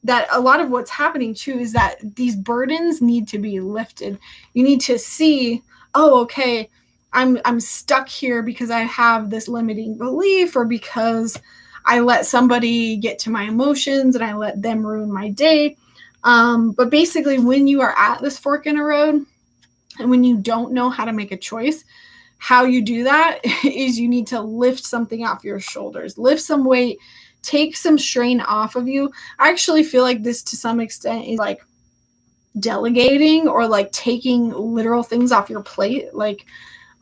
that a lot of what's happening too is that these burdens need to be lifted. You need to see, oh, okay, I'm stuck here because I have this limiting belief or because I let somebody get to my emotions and I let them ruin my day. But basically when you are at this fork in a road and when you don't know how to make a choice, how you do that is you need to lift something off your shoulders, lift some weight, take some strain off of you. I actually feel like this to some extent is like delegating or like taking literal things off your plate. Like,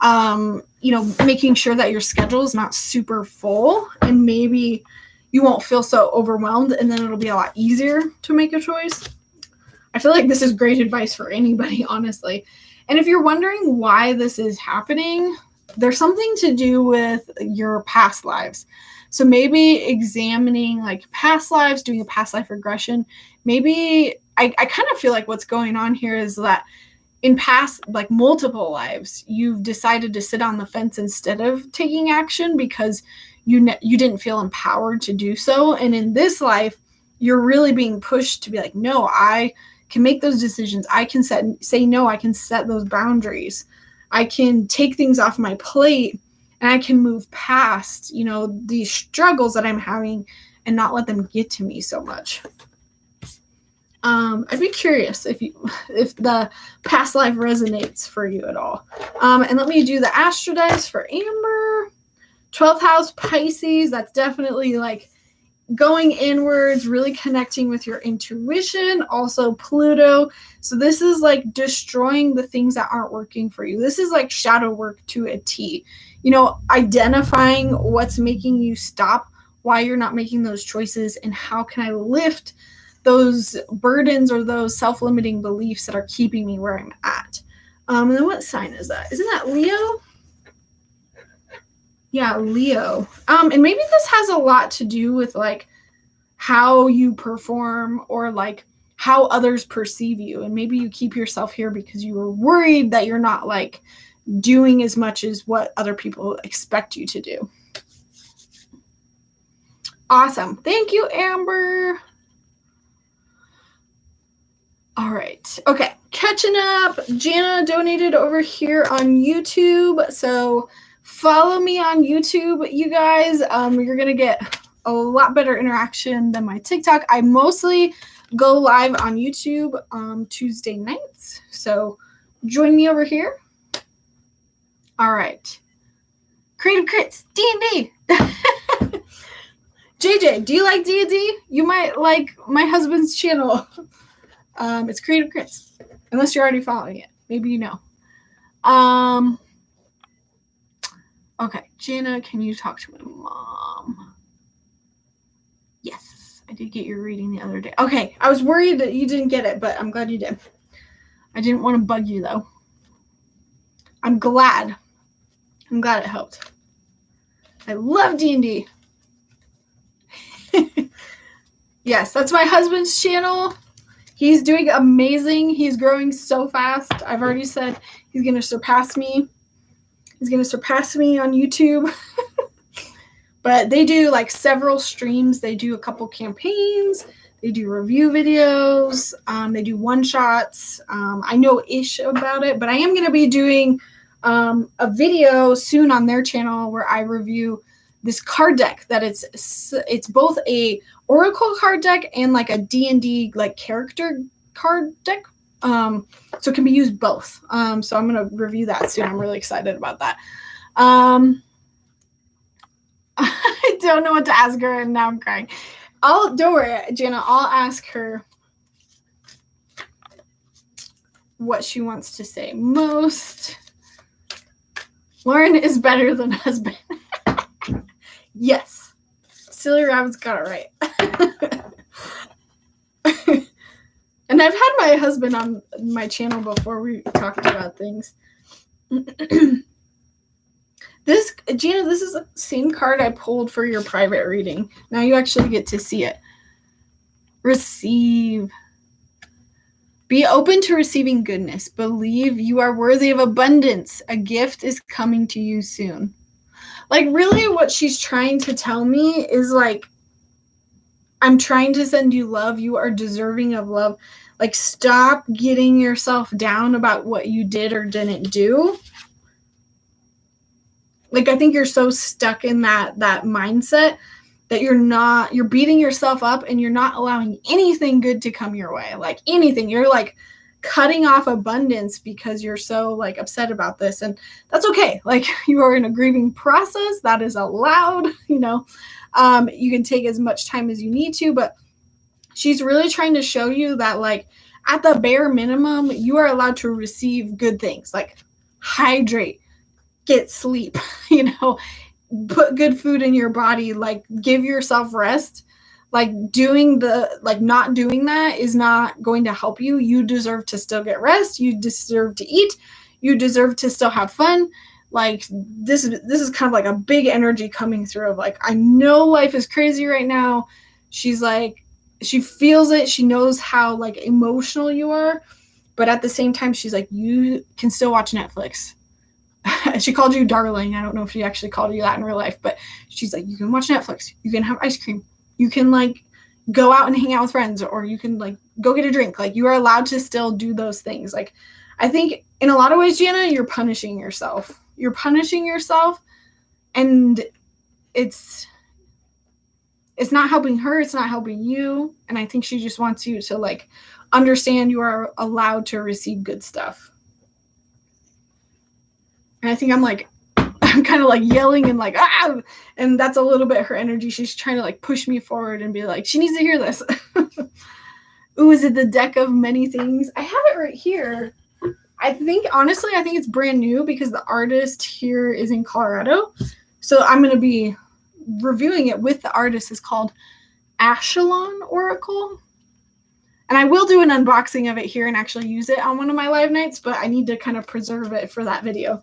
you know, making sure that your schedule is not super full and maybe you won't feel so overwhelmed and then it'll be a lot easier to make a choice. I feel like this is great advice for anybody, honestly. And if you're wondering why this is happening, there's something to do with your past lives. So maybe examining like past lives, doing a past life regression. Maybe I kind of feel like what's going on here is that in past, like multiple lives, you've decided to sit on the fence instead of taking action because you didn't feel empowered to do so. And in this life, you're really being pushed to be like, no, I can make those decisions. I can say no. I can set those boundaries. I can take things off my plate, and I can move past, these struggles that I'm having and not let them get to me so much. I'd be curious if the past life resonates for you at all. And let me do the Astro dice for Amber. 12th house Pisces. That's definitely like going inwards, really connecting with your intuition. Also Pluto. So this is like destroying the things that aren't working for you. This is like shadow work to a T. Identifying what's making you stop, why you're not making those choices, and how can I lift those burdens or those self-limiting beliefs that are keeping me where I'm at. And then what sign is that? Isn't that Leo? Yeah, Leo. And maybe this has a lot to do with like how you perform or like how others perceive you. And maybe you keep yourself here because you were worried that you're not like doing as much as what other people expect you to do. Awesome. Thank you, Amber. All right. Okay. Catching up. Jana donated over here on YouTube. So follow me on YouTube, you guys. You're going to get a lot better interaction than my TikTok. I mostly go live on YouTube Tuesday nights. So join me over here. All right. Creative Crits, D&D. JJ, do you like D&D? You might like my husband's channel. It's Creative Crits, unless you're already following it. Maybe you know. Okay, Jana, can you talk to my mom? Yes, I did get your reading the other day. Okay, I was worried that you didn't get it, but I'm glad you did. I didn't want to bug you, though. I'm glad it helped. I love D&D. Yes, that's my husband's channel. He's doing amazing. He's growing so fast. I've already said he's going to surpass me. He's going to surpass me on YouTube. But they do like several streams. They do a couple campaigns. They do review videos. They do one-shots. I know ish about it, but I am going to be doing a video soon on their channel where I review this card deck that it's both a Oracle card deck and like a D&D like character card deck. So it can be used both. So I'm going to review that soon. I'm really excited about that. I don't know what to ask her and now I'm crying. Don't worry, Jana, I'll ask her what she wants to say most. Lauren is better than husband. Yes. Silly Rabbit's got it right. And I've had my husband on my channel before. We talked about things. Gina, this is the same card I pulled for your private reading. Now you actually get to see it. Receive. Be open to receiving goodness. Believe you are worthy of abundance. A gift is coming to you soon. Like, really what she's trying to tell me is, like, I'm trying to send you love. You are deserving of love. Like, stop getting yourself down about what you did or didn't do. Like, I think you're so stuck in that mindset that you're beating yourself up and you're not allowing anything good to come your way. Like, anything. You're, like, cutting off abundance because you're so, like, upset about this. And that's okay. Like, you are in a grieving process. That is allowed, you know. You can take as much time as you need to, but she's really trying to show you that, like, at the bare minimum, you are allowed to receive good things, like hydrate, get sleep, you know, put good food in your body, like, give yourself rest. Like, not doing that is not going to help you. You deserve to still get rest. You deserve to eat. You deserve to still have fun. Like this is kind of like a big energy coming through of like, I know life is crazy right now. She's like, she feels it. She knows how like emotional you are. But at the same time, she's like, you can still watch Netflix. She called you darling. I don't know if she actually called you that in real life, but she's like, you can watch Netflix. You can have ice cream. You can like go out and hang out with friends, or you can like go get a drink. Like you are allowed to still do those things. Like I think in a lot of ways, Gianna, you're punishing yourself. You're punishing yourself, and it's not helping her. It's not helping you. And I think she just wants you to like understand you are allowed to receive good stuff. And I think I'm kind of like yelling and like, ah, and that's a little bit her energy. She's trying to like push me forward and be like, she needs to hear this. Ooh, is it the deck of many things? I have it right here. Honestly, I think it's brand new because the artist here is in Colorado. So I'm going to be reviewing it with the artist. It's called Ashelon Oracle. And I will do an unboxing of it here and actually use it on one of my live nights, but I need to kind of preserve it for that video.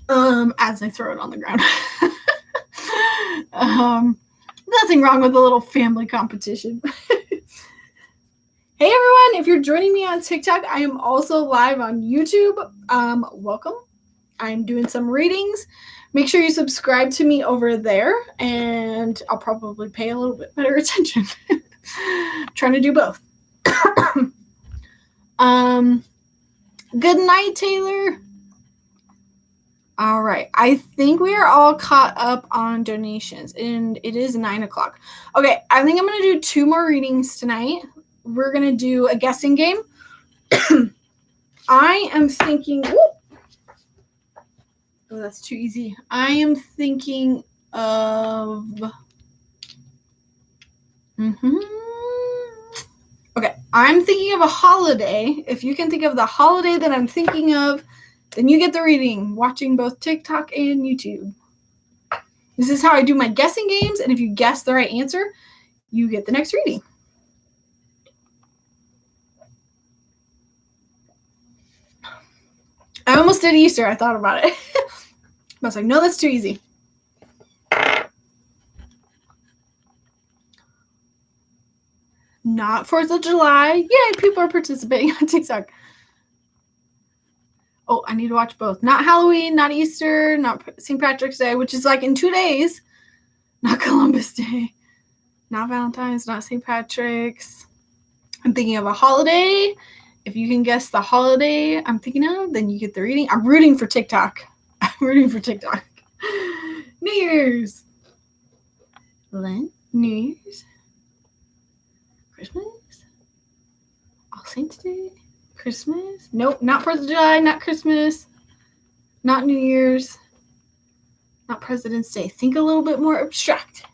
As I throw it on the ground. Nothing wrong with a little family competition. Hey everyone, if you're joining me on TikTok, I am also live on YouTube. Welcome. I'm doing some readings. Make sure you subscribe to me over there, and I'll probably pay a little bit better attention. Trying to do both. Good night, Taylor. All right. I think we are all caught up on donations, and it is 9 o'clock. Okay, I think I'm going to do 2 more readings tonight. We're going to do a guessing game. I am thinking... Whoop, oh, that's too easy. I am thinking of... Okay, I'm thinking of a holiday. If you can think of the holiday that I'm thinking of, then you get the reading, watching both TikTok and YouTube. This is how I do my guessing games, and if you guess the right answer, you get the next reading. I almost did Easter. I thought about it. I was like, no, that's too easy. Not 4th of July. Yay, people are participating on TikTok. Oh, I need to watch both. Not Halloween, not Easter, not St. Patrick's Day, which is like in 2 days. Not Columbus Day. Not Valentine's, not St. Patrick's. I'm thinking of a holiday. If you can guess the holiday I'm thinking of, then you get the reading. I'm rooting for TikTok. I'm rooting for TikTok. New Year's. Lent, New Year's. Christmas. All Saints Day. Christmas. Nope, not 4th of July, not Christmas. Not New Year's. Not President's Day. Think a little bit more abstract.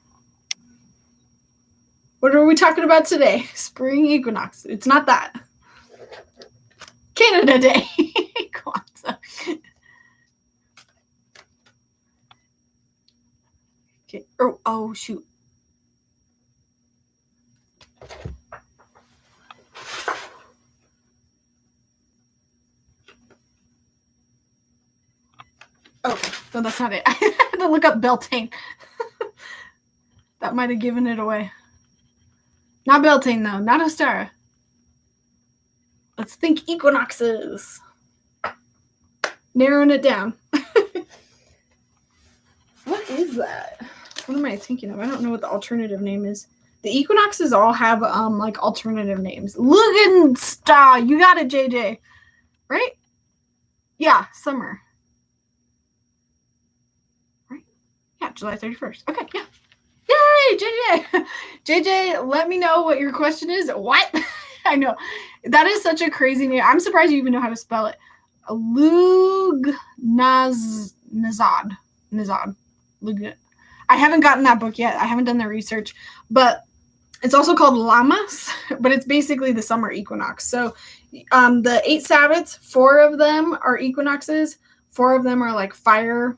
What are we talking about today? Spring equinox. It's not that. Canada Day. Kwanzaa. Okay. Oh, shoot. Oh, no, that's not it. I had to look up Beltane. That might have given it away. Not Beltane, though. Not Ostara. Let's think equinoxes. Narrowing it down. What is that? What am I thinking of? I don't know what the alternative name is. The equinoxes all have like alternative names. Lugensta. You got it, JJ. Right? Yeah, summer. Right? Yeah, July 31st. Okay, yeah. Yay, JJ. JJ, let me know what your question is. What? I know. That is such a crazy name. I'm surprised you even know how to spell it. Lugnazad. I haven't gotten that book yet. I haven't done the research. But it's also called Lammas, but it's basically the summer equinox. So the 8 Sabbats, 4 of them are equinoxes. 4 of them are like fire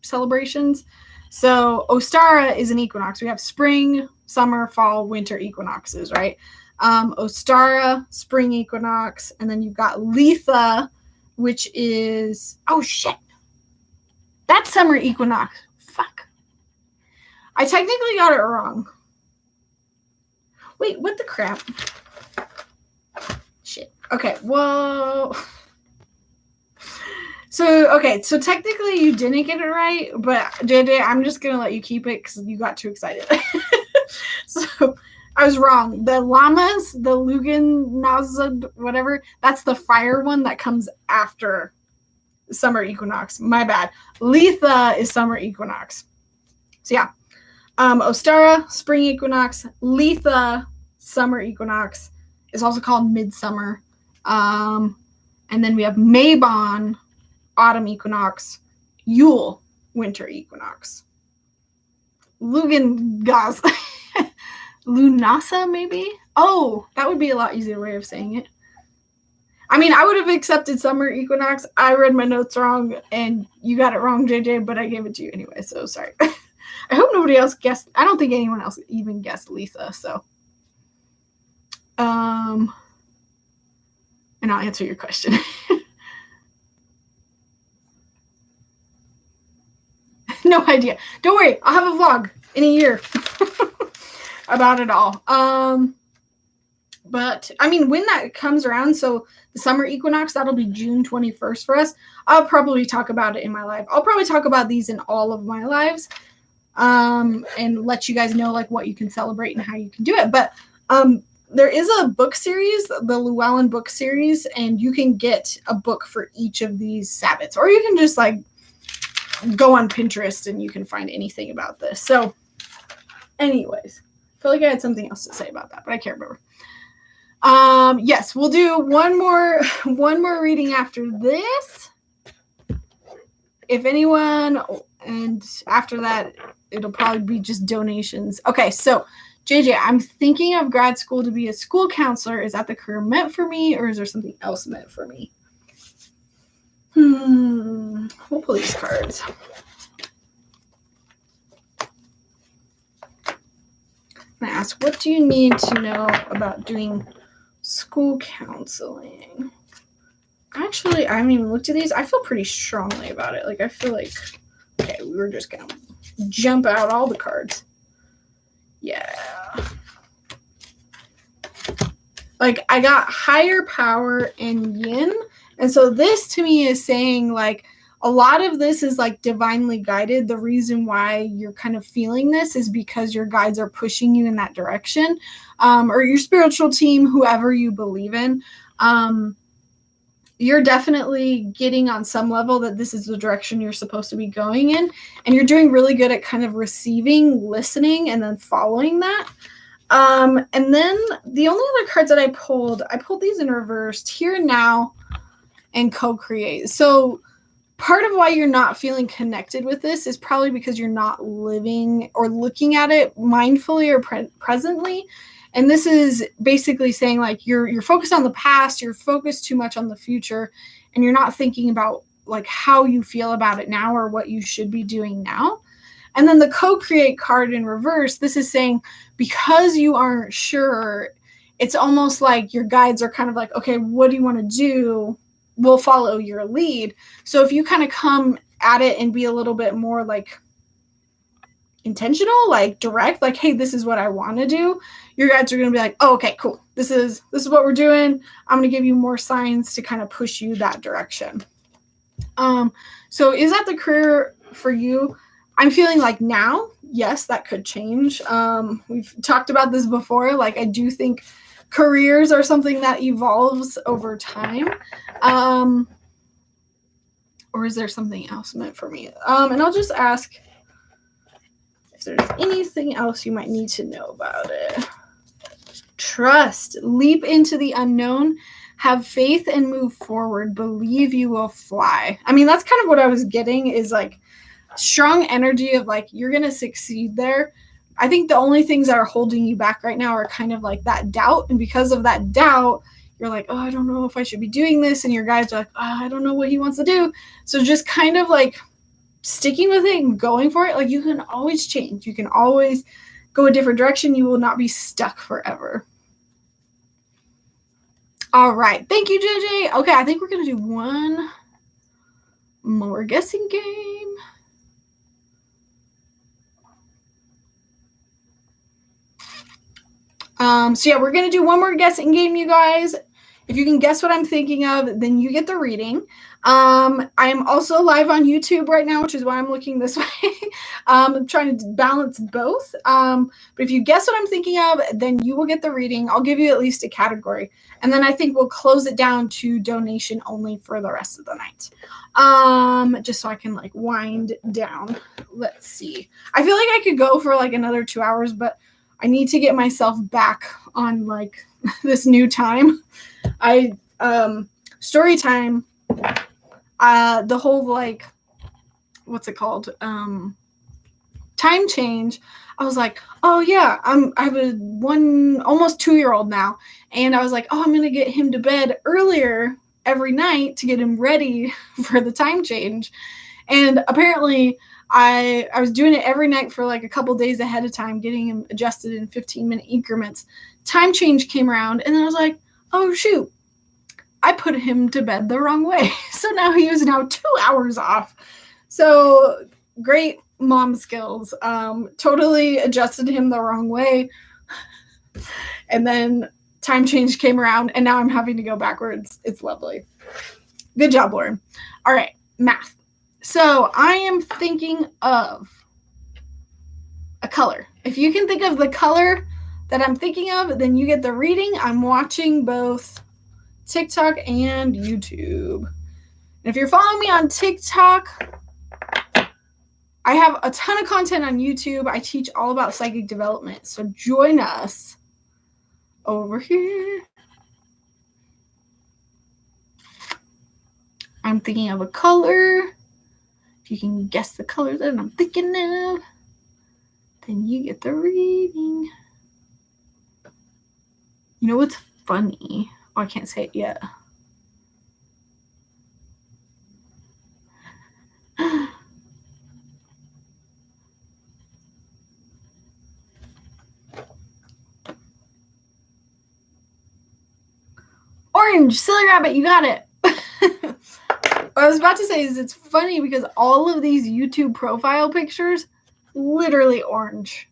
celebrations. So Ostara is an equinox. We have spring, summer, fall, winter equinoxes, right? Ostara, spring equinox, and then you've got Letha, which is, oh shit, that's summer equinox. Fuck. I technically got it wrong. Wait, what the crap? Shit. Okay, whoa. So technically you didn't get it right, but JJ, I'm just going to let you keep it because you got too excited. So I was wrong. The llamas, the Lugan Nazad, whatever, that's the fire one that comes after summer equinox. My bad. Letha is summer equinox. So yeah. Ostara, spring equinox. Letha, summer equinox, is also called midsummer. And then we have Mabon, autumn equinox. Yule, winter equinox. Lugangaz, Lunasa, maybe? Oh, that would be a lot easier way of saying it. I mean, I would have accepted summer equinox. I read my notes wrong, and you got it wrong, JJ, but I gave it to you anyway, so sorry. I hope nobody else guessed. I don't think anyone else even guessed Letha, so. And I'll answer your question. No idea. Don't worry. I'll have a vlog in a year about it all. But I mean, when that comes around, so the summer equinox, that'll be June 21st for us. I'll probably talk about it in my live. I'll probably talk about these in all of my lives, and let you guys know like what you can celebrate and how you can do it. But there is a book series, the Llewellyn book series, and you can get a book for each of these Sabbats, or you can just like go on Pinterest and you can find anything about this. So anyways, I feel like I had something else to say about that, but I can't remember. Yes, we'll do one more reading after this. If anyone, and after that, it'll probably be just donations. Okay, so JJ, I'm thinking of grad school to be a school counselor. Is that the career meant for me, or is there something else meant for me? We'll pull these cards. I ask, what do you need to know about doing school counseling? Actually, I haven't even looked at these. I feel pretty strongly about it. Like, I feel like, okay, we're just going to jump out all the cards. Yeah. Like, I got higher power and yin. And so this to me is saying, like, a lot of this is like divinely guided. The reason why you're kind of feeling this is because your guides are pushing you in that direction, or your spiritual team, whoever you believe in. You're definitely getting on some level that this is the direction you're supposed to be going in. And you're doing really good at kind of receiving, listening, and then following that. And then the only other cards that I pulled these in reversed, here and now, and co-create. So part of why you're not feeling connected with this is probably because you're not living or looking at it mindfully or presently. And this is basically saying like you're focused on the past, you're focused too much on the future, and you're not thinking about like how you feel about it now or what you should be doing now. And then the co-create card in reverse, this is saying because you aren't sure, it's almost like your guides are kind of like, okay, what do you want to do? We'll follow your lead. So if you kind of come at it and be a little bit more like intentional, like direct, like, hey, this is what I want to do, your guides are going to be like, oh, okay, cool. This is what we're doing. I'm going to give you more signs to kind of push you that direction. So is that the career for you? I'm feeling like now, yes, that could change. We've talked about this before. Like, I do think careers are something that evolves over time. Or is there something else meant for me? And I'll just ask if there's anything else you might need to know about it. Trust. Leap into the unknown. Have faith and move forward. Believe you will fly. I mean, that's kind of what I was getting, is like strong energy of like, you're going to succeed there. I think the only things that are holding you back right now are kind of like that doubt. And because of that doubt, you're like, oh, I don't know if I should be doing this. And your guides are like, oh, I don't know what he wants to do. So just kind of like sticking with it and going for it. Like, you can always change. You can always go a different direction. You will not be stuck forever. All right. Thank you, JJ. Okay, I think we're going to do one more guessing game. So yeah, we're going to do one more guessing game, you guys. If you can guess what I'm thinking of, then you get the reading. I am also live on YouTube right now, which is why I'm looking this way. I'm trying to balance both. But if you guess what I'm thinking of, then you will get the reading. I'll give you at least a category. And then I think we'll close it down to donation only for the rest of the night. Just so I can like wind down. Let's see. I feel like I could go for like another 2 hours, but I need to get myself back on like this new time. Story time, the whole like, what's it called? Time change. I was like, oh yeah, I have a almost 2-year-old now. And I was like, oh, I'm going to get him to bed earlier every night to get him ready for the time change. And apparently I was doing it every night for like a couple days ahead of time, getting him adjusted in 15-minute increments. Time change came around and then I was like, oh shoot, I put him to bed the wrong way. So now he is now 2 hours off. So great mom skills. Totally adjusted him the wrong way. And then time change came around and now I'm having to go backwards. It's lovely. Good job, Lauren. All right, math. So I am thinking of a color. If you can think of the color that I'm thinking of, then you get the reading. I'm watching both TikTok and YouTube. And if you're following me on TikTok, I have a ton of content on YouTube. I teach all about psychic development. So join us over here. I'm thinking of a color. If you can guess the color that I'm thinking of, then you get the reading. You know what's funny? Oh, I can't say it yet. Orange, silly rabbit, you got it. What I was about to say is it's funny because all of these YouTube profile pictures, literally orange.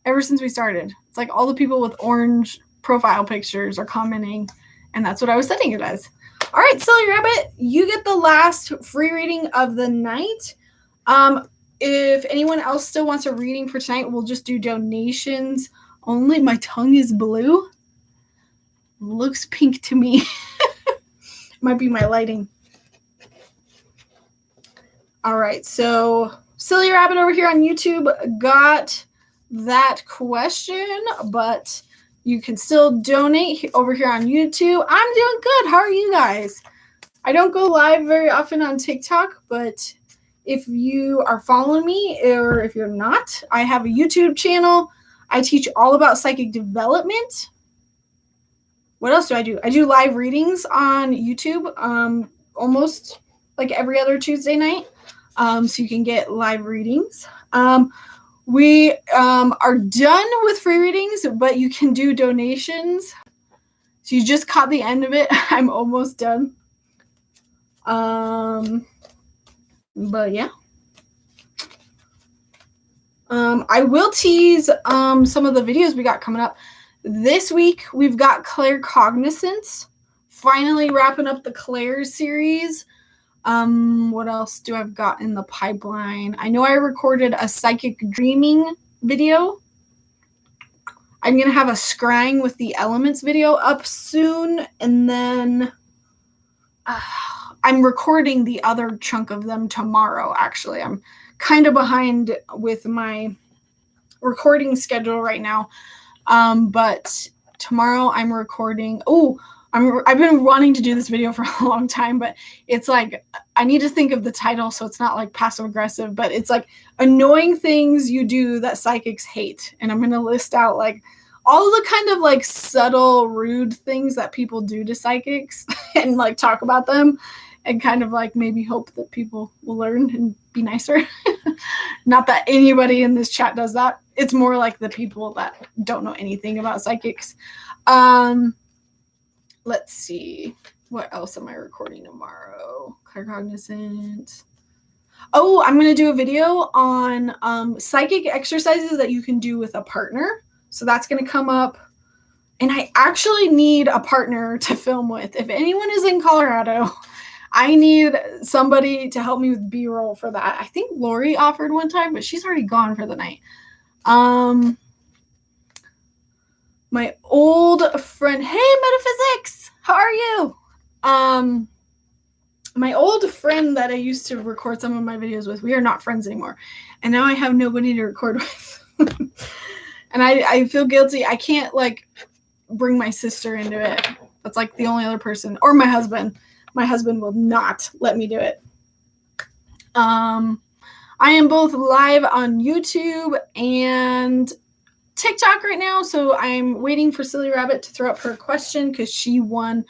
Ever since we started. It's like all the people with orange profile pictures are commenting, and that's what I was setting it as. All right, silly rabbit, you get the last free reading of the night. If anyone else still wants a reading for tonight, we'll just do donations only. My tongue is blue. Looks pink to me. Might be my lighting. All right, so silly rabbit over here on YouTube got that question, but you can still donate over here on YouTube. I'm doing good. How are you guys? I don't go live very often on TikTok, but if you are following me or if you're not, I have a YouTube channel. I teach all about psychic development. What else do? I do live readings on YouTube almost like every other Tuesday night. So you can get live readings. We are done with free readings, but you can do donations. So you just caught the end of it. I'm almost done. But yeah. I will tease some of the videos we got coming up. This week, we've got claircognizance. Finally wrapping up the Claire series. What else do I've got in the pipeline? I know I recorded a psychic dreaming video. I'm going to have a scrying with the elements video up soon. And then I'm recording the other chunk of them tomorrow, actually. I'm kind of behind with my recording schedule right now. But tomorrow I'm recording. I've been wanting to do this video for a long time, but it's like, I need to think of the title so it's not like passive aggressive, but it's like annoying things you do that psychics hate. And I'm going to list out like all the kind of like subtle, rude things that people do to psychics and like talk about them and kind of like maybe hope that people will learn and be nicer. Not that anybody in this chat does that. It's more like the people that don't know anything about psychics. let's see. What else am I recording tomorrow? Claircognizant. Oh, I'm going to do a video on psychic exercises that you can do with a partner. So that's going to come up. And I actually need a partner to film with. If anyone is in Colorado, I need somebody to help me with B-roll for that. I think Lori offered one time, but she's already gone for the night. My old friend, hey, Metaphysics, how are you? My old friend that I used to record some of my videos with, we are not friends anymore. And now I have nobody to record with. And I feel guilty. I can't like bring my sister into it. That's like the only other person, or my husband. My husband will not let me do it. I am both live on YouTube and TikTok right now, so I'm waiting for Silly Rabbit to throw up her question because she won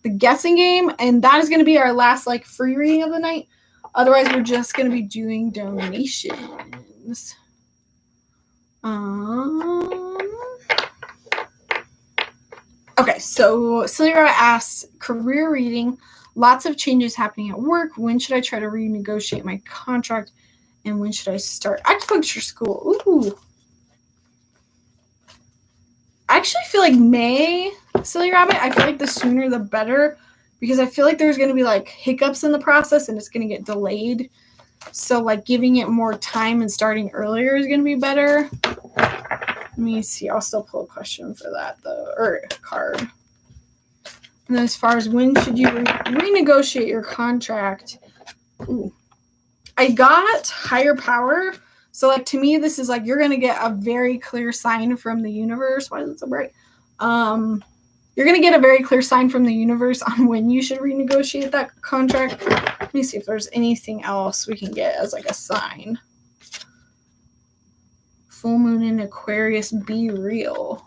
the guessing game, and that is going to be our last like free reading of the night. Otherwise, we're just going to be doing donations. Okay, so Silly Rabbit asks, career reading, lots of changes happening at work. When should I try to renegotiate my contract? And when should I start acupuncture school? Ooh. I actually feel like May, Silly Rabbit. I feel like the sooner the better, because I feel like there's going to be like hiccups in the process and it's going to get delayed. So like giving it more time and starting earlier is going to be better. Let me see. I'll still pull a question for that though, or a card. And then as far as when should you renegotiate your contract? Ooh. I got higher power. So like to me, this is like you're gonna get a very clear sign from the universe. Why is it so bright? You're gonna get a very clear sign from the universe on when you should renegotiate that contract. Let me see if there's anything else we can get as like a sign. Full moon in Aquarius, be real.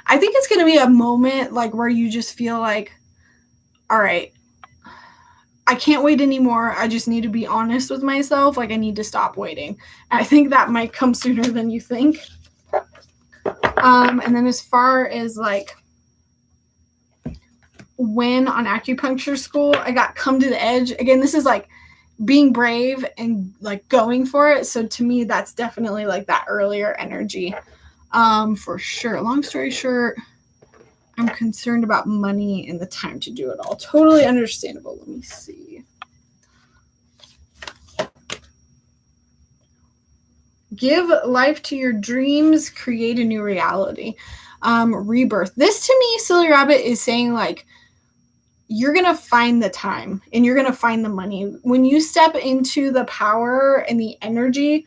I think it's gonna be a moment like where you just feel like, all right, I can't wait anymore. I just need to be honest with myself. Like I need to stop waiting. And I think that might come sooner than you think. And then as far as like when on acupuncture school, I got come to the edge. Again, this is like being brave and like going for it. So to me, that's definitely like that earlier energy. For sure. Long story short, I'm concerned about money and the time to do it all. Totally understandable. Let me see. Give life to your dreams, create a new reality. Rebirth. This to me, Silly Rabbit, is saying like, you're going to find the time and you're going to find the money. When you step into the power and the energy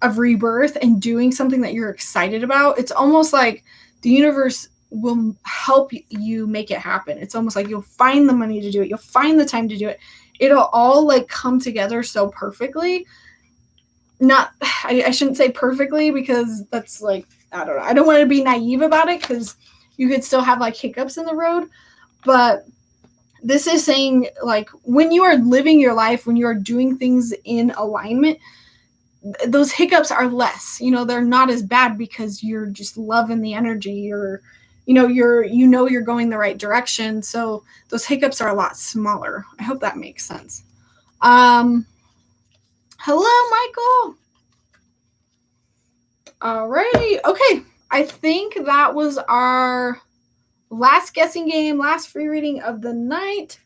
of rebirth and doing something that you're excited about, it's almost like the universe will help you make it happen. It's almost like you'll find the money to do it. You'll find the time to do it. It'll all like come together so perfectly. I shouldn't say perfectly because that's like, I don't know. I don't want to be naive about it because you could still have like hiccups in the road. But this is saying like when you are living your life, when you are doing things in alignment, those hiccups are less, they're not as bad because you're just loving the energy. You're going the right direction. So those hiccups are a lot smaller. I hope that makes sense. Hello, Michael. Alrighty. Okay. I think that was our last guessing game, last free reading of the night.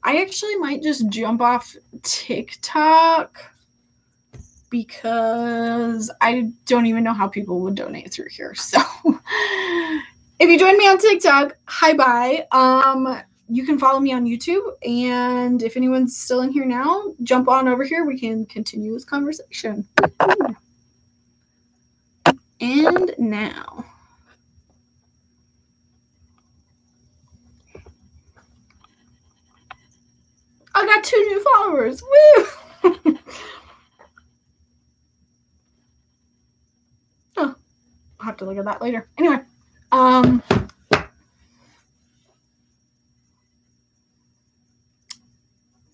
I actually might just jump off TikTok because I don't even know how people would donate through here. So if you join me on TikTok, hi, bye. You can follow me on YouTube. And if anyone's still in here now, jump on over here. We can continue this conversation. And now. I got 2 new followers. Woo! Oh, I'll have to look at that later. Anyway,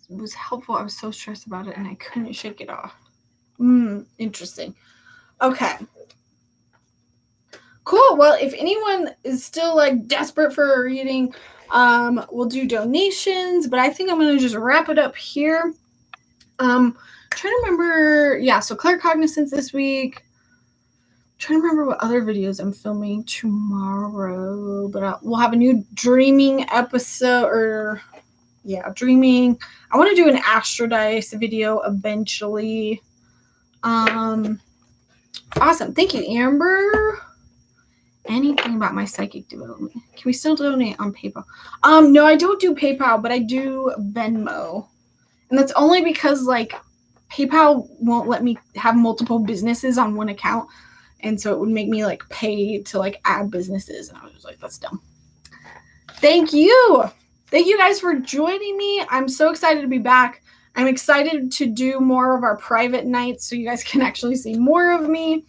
it was helpful. I was so stressed about it and I couldn't shake it off. Interesting. Okay. Cool. Well, if anyone is still like desperate for a reading, we'll do donations, but I think I'm going to just wrap it up here. Trying to remember. Yeah. So claircognizance this week. Trying to remember what other videos I'm filming tomorrow, but we'll have a new dreaming episode dreaming. I want to do an astrodice video eventually. Awesome. Thank you, Amber. Anything about my psychic development? Can we still donate on PayPal? No, I don't do PayPal, but I do Venmo. And that's only because like PayPal won't let me have multiple businesses on one account. And so it would make me like pay to like add businesses. And I was just like, that's dumb. Thank you. Thank you guys for joining me. I'm so excited to be back. I'm excited to do more of our private nights so you guys can actually see more of me.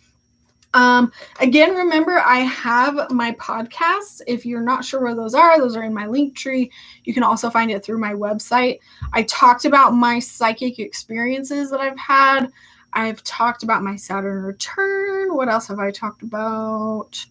Again, remember, I have my podcasts. If you're not sure where those are in my link tree. You can also find it through my website. I talked about my psychic experiences that I've had. I've talked about my Saturn return. What else have I talked about?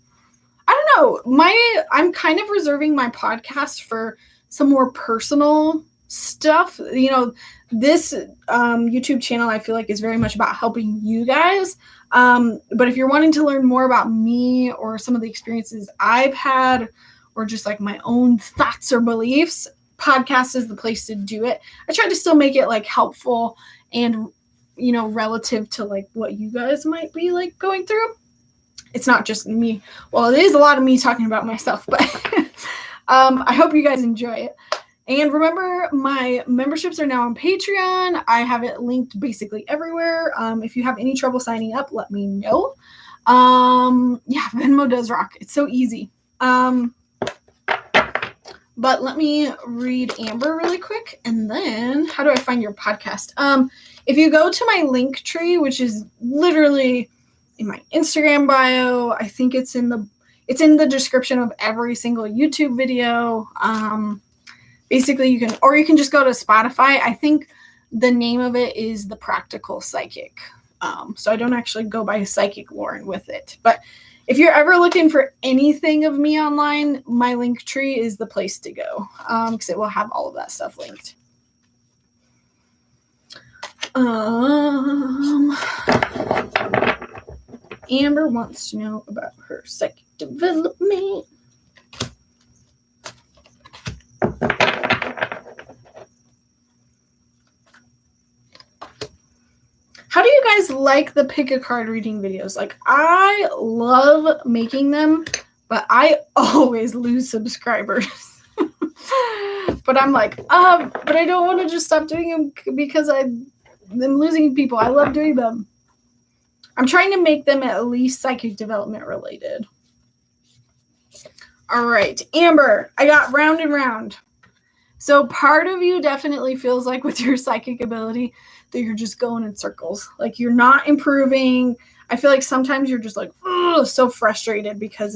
I don't know. I'm kind of reserving my podcast for some more personal stuff. You know, this YouTube channel I feel like is very much about helping you guys. But if you're wanting to learn more about me or some of the experiences I've had or just like my own thoughts or beliefs, podcast is the place to do it. I try to still make it like helpful and, you know, relative to like what you guys might be like going through. It's not just me. Well, it is a lot of me talking about myself, but I hope you guys enjoy it. And remember, my memberships are now on Patreon. I have it linked basically everywhere. If you have any trouble signing up, let me know. Yeah, Venmo does rock. It's so easy. But let me read Amber really quick. And then how do I find your podcast? If you go to my link tree, which is literally in my Instagram bio, I think it's in the description of every single YouTube video. Basically, you can just go to Spotify. I think the name of it is The Practical Psychic. So I don't actually go by Psychic Lauren with it. But if you're ever looking for anything of me online, my link tree is the place to go because it will have all of that stuff linked. Amber wants to know about her psychic development. How do you guys like the pick a card reading videos? Like, I love making them, but I always lose subscribers. But I'm like, but I don't want to just stop doing them because I'm losing people. I love doing them. I'm trying to make them at least psychic development related. All right, Amber, I got round and round. So part of you definitely feels like with your psychic ability that you're just going in circles. Like you're not improving. I feel like sometimes you're just like, so frustrated because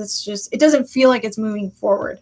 it doesn't feel like it's moving forward.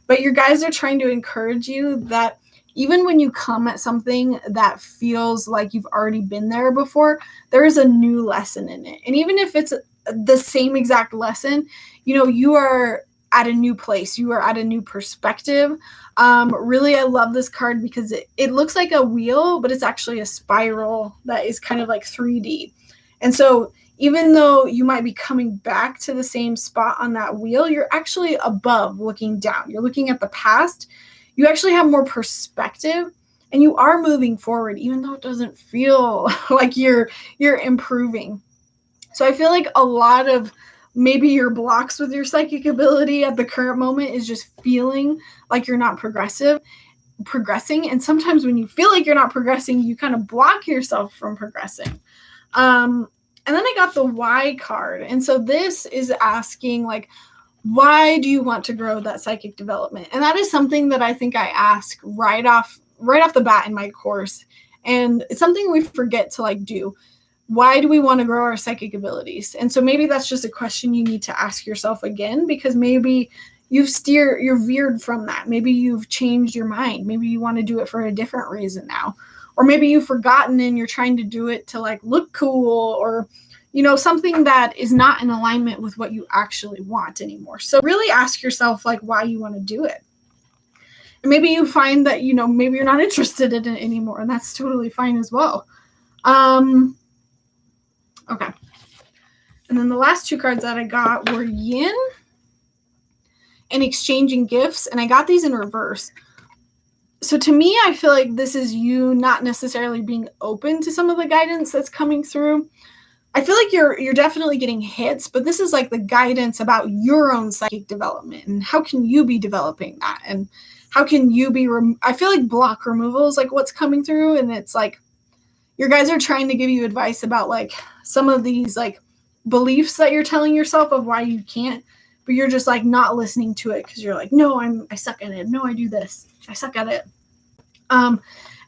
But your guys are trying to encourage you that even when you come at something that feels like you've already been there before, there is a new lesson in it. And even if it's the same exact lesson, you know, you are at a new place. You are at a new perspective. Really, I love this card because it looks like a wheel, but it's actually a spiral that is kind of like 3D. And so even though you might be coming back to the same spot on that wheel, you're actually above looking down. You're looking at the past. You actually have more perspective and you are moving forward, even though it doesn't feel like you're improving. So I feel like a lot of maybe your blocks with your psychic ability at the current moment is just feeling like you're not progressing. And sometimes when you feel like you're not progressing, you kind of block yourself from progressing. And then I got the why card. And so this is asking like, why do you want to grow that psychic development? And that is something that I think I ask right off the bat in my course. And it's something we forget to like do. Why do we want to grow our psychic abilities? And so maybe that's just a question you need to ask yourself again, because maybe you're veered from that. Maybe you've changed your mind. Maybe you want to do it for a different reason now. Or maybe you've forgotten and you're trying to do it to like look cool, or something that is not in alignment with what you actually want anymore. So really ask yourself like why you want to do it. And maybe you find that, maybe you're not interested in it anymore, and that's totally fine as well. Okay. And then the last two cards that I got were Yin and Exchanging Gifts, and I got these in reverse. So to me, I feel like this is you not necessarily being open to some of the guidance that's coming through. I feel like you're definitely getting hits, but this is like the guidance about your own psychic development and how can you be developing that, and how can you be I feel like block removal is like what's coming through, and it's like your guys are trying to give you advice about like some of these like beliefs that you're telling yourself of why you can't, but you're just like not listening to it because you're like, no, I suck at it. No, I do this. I suck at it. And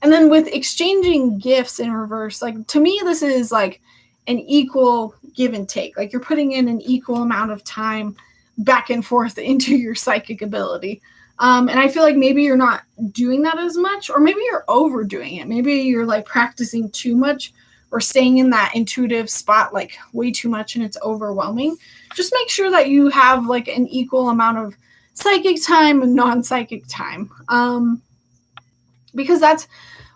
then with Exchanging Gifts in reverse, like to me, this is like an equal give and take. Like you're putting in an equal amount of time back and forth into your psychic ability. And I feel like maybe you're not doing that as much, or maybe you're overdoing it. Maybe you're like practicing too much or staying in that intuitive spot like way too much and it's overwhelming. Just make sure that you have like an equal amount of psychic time and non-psychic time. Because that's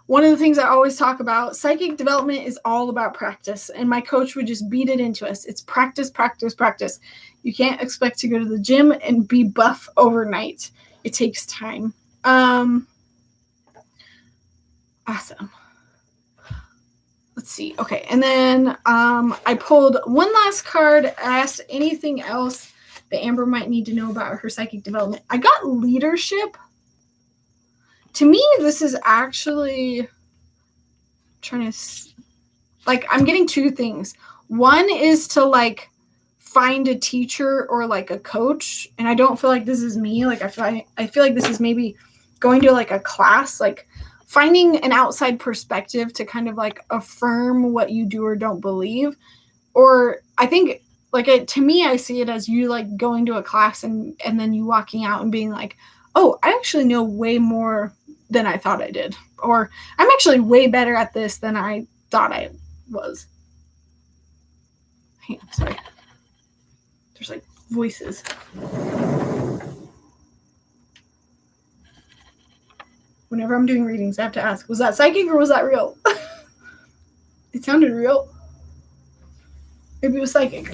one of the things I always talk about. Psychic development is all about practice. And my coach would just beat it into us. It's practice, practice, practice. You can't expect to go to the gym and be buff overnight. It takes time. Awesome. Let's see. Okay. And then I pulled one last card. I asked anything else that Amber might need to know about her psychic development. I got leadership. To me, this is actually trying to, like, I'm getting two things. One is to, like, find a teacher or, like, a coach. And I don't feel like this is me. Like, I feel like this is maybe going to, like, a class. Like, finding an outside perspective to kind of, like, affirm what you do or don't believe. Or I think, like, to me, I see it as you, like, going to a class and then you walking out and being like, oh, I actually know way more than I thought I did. Or I'm actually way better at this than I thought I was. Hang on, sorry. There's like voices. Whenever I'm doing readings, I have to ask, was that psychic or was that real? It sounded real. Maybe it was psychic.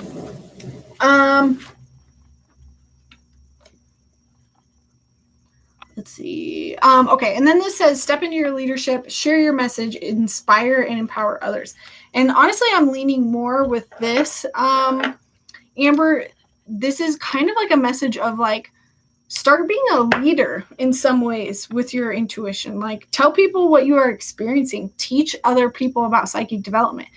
Let's see. Okay. And then this says, step into your leadership, share your message, inspire and empower others. And honestly, I'm leaning more with this. Amber, this is kind of like a message of like, start being a leader in some ways with your intuition. Like tell people what you are experiencing, teach other people about psychic development.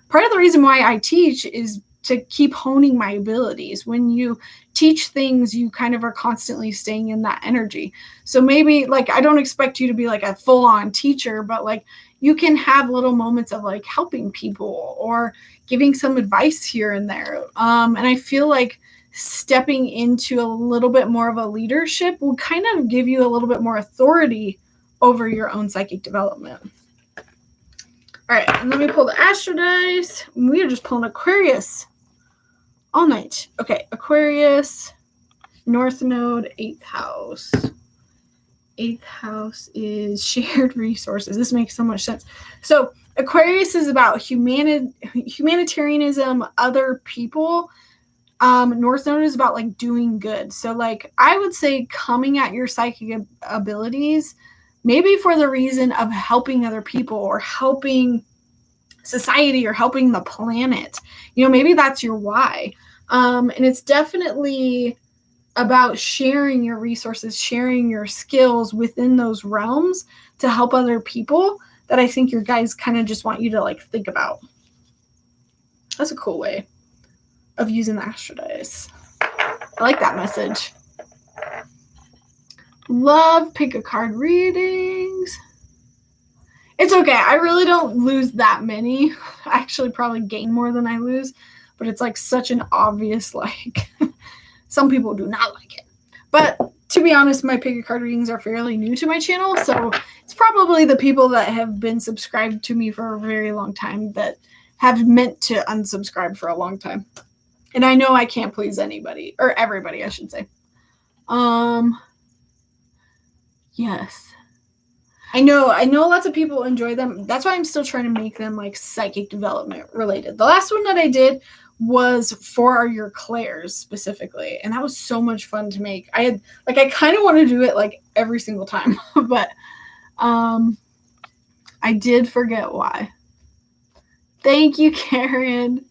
Part of the reason why I teach is to keep honing my abilities. When you teach things, you kind of are constantly staying in that energy. So maybe like, I don't expect you to be like a full-on teacher, but like you can have little moments of like helping people or giving some advice here and there. And I feel like stepping into a little bit more of a leadership will kind of give you a little bit more authority over your own psychic development. All right, and let me pull the Astro dice. We are just pulling Aquarius all night. Okay, Aquarius, North Node, 8th house. 8th house is shared resources. This makes so much sense. So Aquarius is about humanitarianism, other people. North Node is about like doing good. So like I would say coming at your psychic abilities maybe for the reason of helping other people or helping society or helping the planet. Maybe that's your why. And it's definitely about sharing your resources, sharing your skills within those realms to help other people that I think your guys kind of just want you to like think about. That's a cool way of using the Astro dice. I like that message. Love pick a card readings. It's okay. I really don't lose that many. I actually probably gain more than I lose, but it's like such an obvious, like, some people do not like it. But to be honest, my pick a card readings are fairly new to my channel, so it's probably the people that have been subscribed to me for a very long time that have meant to unsubscribe for a long time. And I know I can't please anybody, or everybody, I should say. Yes. I know lots of people enjoy them. That's why I'm still trying to make them like psychic development related. The last one that I did was for your clairs specifically, and that was so much fun to make. I kind of want to do it like every single time, but I did forget why. Thank you, Karen.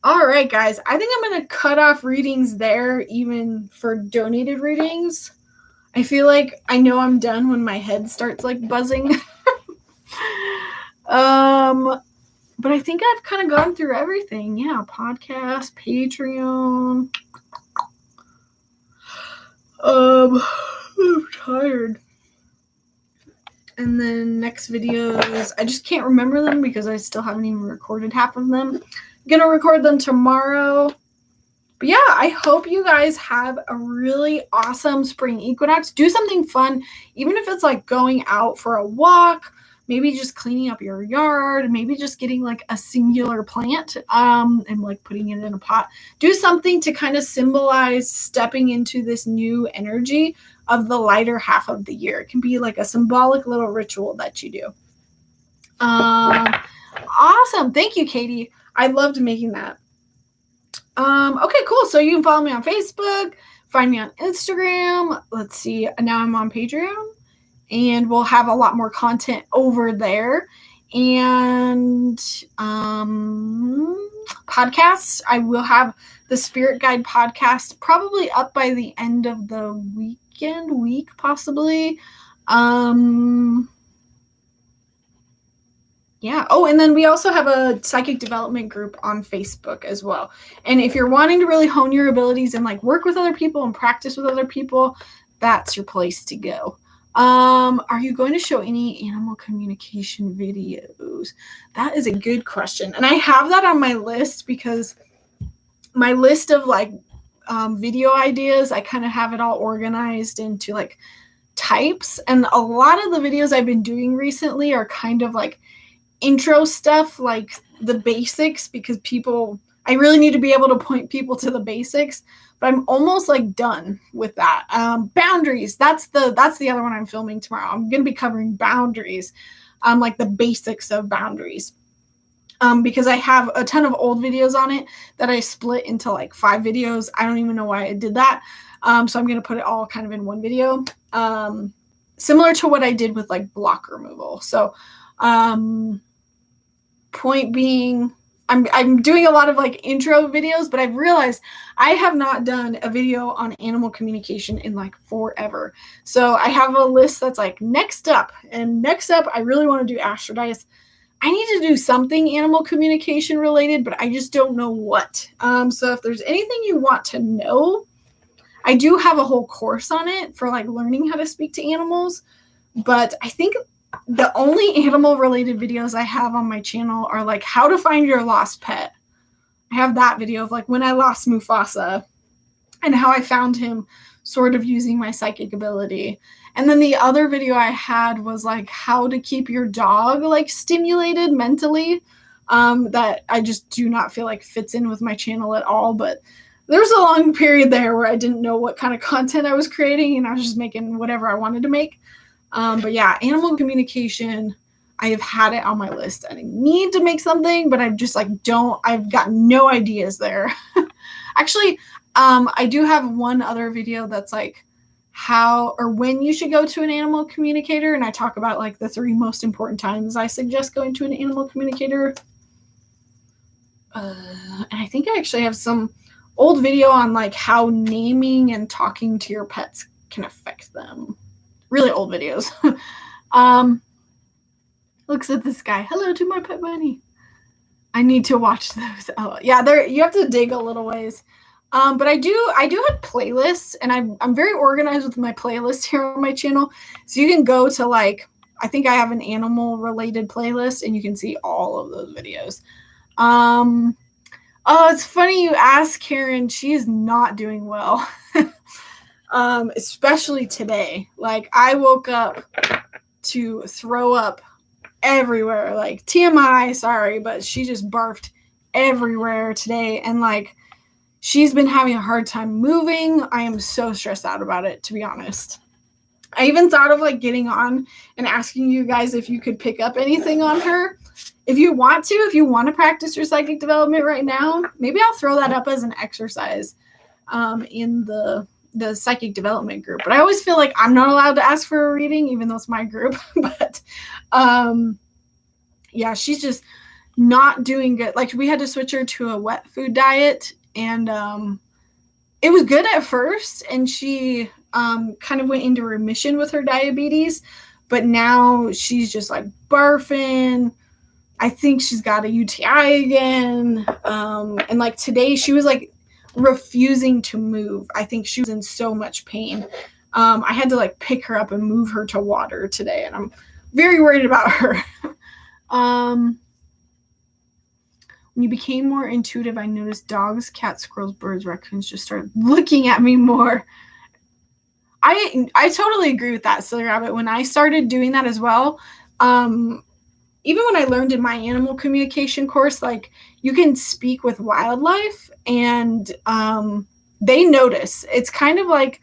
All right, guys. I think I'm going to cut off readings there, even for donated readings. I feel like I know I'm done when my head starts like buzzing. But I think I've kind of gone through everything. Yeah, podcast, Patreon. I'm tired. And then next videos, I just can't remember them because I still haven't even recorded half of them. I'm gonna record them tomorrow. But yeah, I hope you guys have a really awesome spring equinox. Do something fun, even if it's like going out for a walk, maybe just cleaning up your yard, maybe just getting like a singular plant and like putting it in a pot. Do something to kind of symbolize stepping into this new energy of the lighter half of the year. It can be like a symbolic little ritual that you do. Awesome. Thank you, Katie. I loved making that. Okay, cool. So you can follow me on Facebook, find me on Instagram. Let's see. Now I'm on Patreon, and we'll have a lot more content over there. And podcasts, I will have the Spirit Guide podcast probably up by the end of the week, possibly. Yeah. Oh, and then we also have a psychic development group on Facebook as well. And if you're wanting to really hone your abilities and like work with other people and practice with other people, that's your place to go. Are you going to show any animal communication videos? That is a good question. And I have that on my list because my list of like video ideas, I kind of have it all organized into like types. And a lot of the videos I've been doing recently are kind of like intro stuff, like the basics, because I really need to be able to point people to the basics, but I'm almost like done with that. Boundaries, that's the other one I'm filming tomorrow. I'm going to be covering boundaries, like the basics of boundaries, because I have a ton of old videos on it that I split into like 5 videos. I don't even know why I did that. So I'm going to put it all kind of in one video, similar to what I did with like block removal. So point being, I'm doing a lot of like intro videos, but I've realized I have not done a video on animal communication in like forever. So I have a list that's like next up, I really want to do Astrodice. I need to do something animal communication related, but I just don't know what. So if there's anything you want to know, I do have a whole course on it for like learning how to speak to animals, but I think the only animal related videos I have on my channel are like how to find your lost pet. I have that video of like when I lost Mufasa and how I found him sort of using my psychic ability. And then the other video I had was like how to keep your dog like stimulated mentally, that I just do not feel like fits in with my channel at all. But there's a long period there where I didn't know what kind of content I was creating and I was just making whatever I wanted to make. But yeah, animal communication, I have had it on my list and I need to make something, but I've just like I've got no ideas there. Actually, I do have one other video that's like how or when you should go to an animal communicator. And I talk about like the 3 most important times I suggest going to an animal communicator. And I think I actually have some old video on like how naming and talking to your pets can affect them. Really old videos. Looks at this guy. Hello to my pet bunny. I need to watch those. Oh, yeah, you have to dig a little ways. But I do have playlists, and I'm very organized with my playlists here on my channel. So you can go to like, I think I have an animal related playlist, and you can see all of those videos. Oh, it's funny you asked, Karen. She is not doing well. Especially today. Like I woke up to throw up everywhere. Like TMI, sorry, but she just barfed everywhere today. And like, she's been having a hard time moving. I am so stressed out about it, to be honest. I even thought of like getting on and asking you guys if you could pick up anything on her. If you want to practice your psychic development right now, maybe I'll throw that up as an exercise in the psychic development group. But I always feel like I'm not allowed to ask for a reading, even though it's my group. But yeah, she's just not doing good. Like, we had to switch her to a wet food diet, and it was good at first, and she kind of went into remission with her diabetes, but now she's just like barfing. I think she's got a UTI again. And like today she was like refusing to move. I think she was in so much pain. I had to like pick her up and move her to water today, and I'm very worried about her. When you became more intuitive, I noticed dogs, cats, squirrels, birds, raccoons just started looking at me more. I totally agree with that, Silly Rabbit. When I started doing that as well, even when I learned in my animal communication course, like, you can speak with wildlife, and they notice. It's kind of like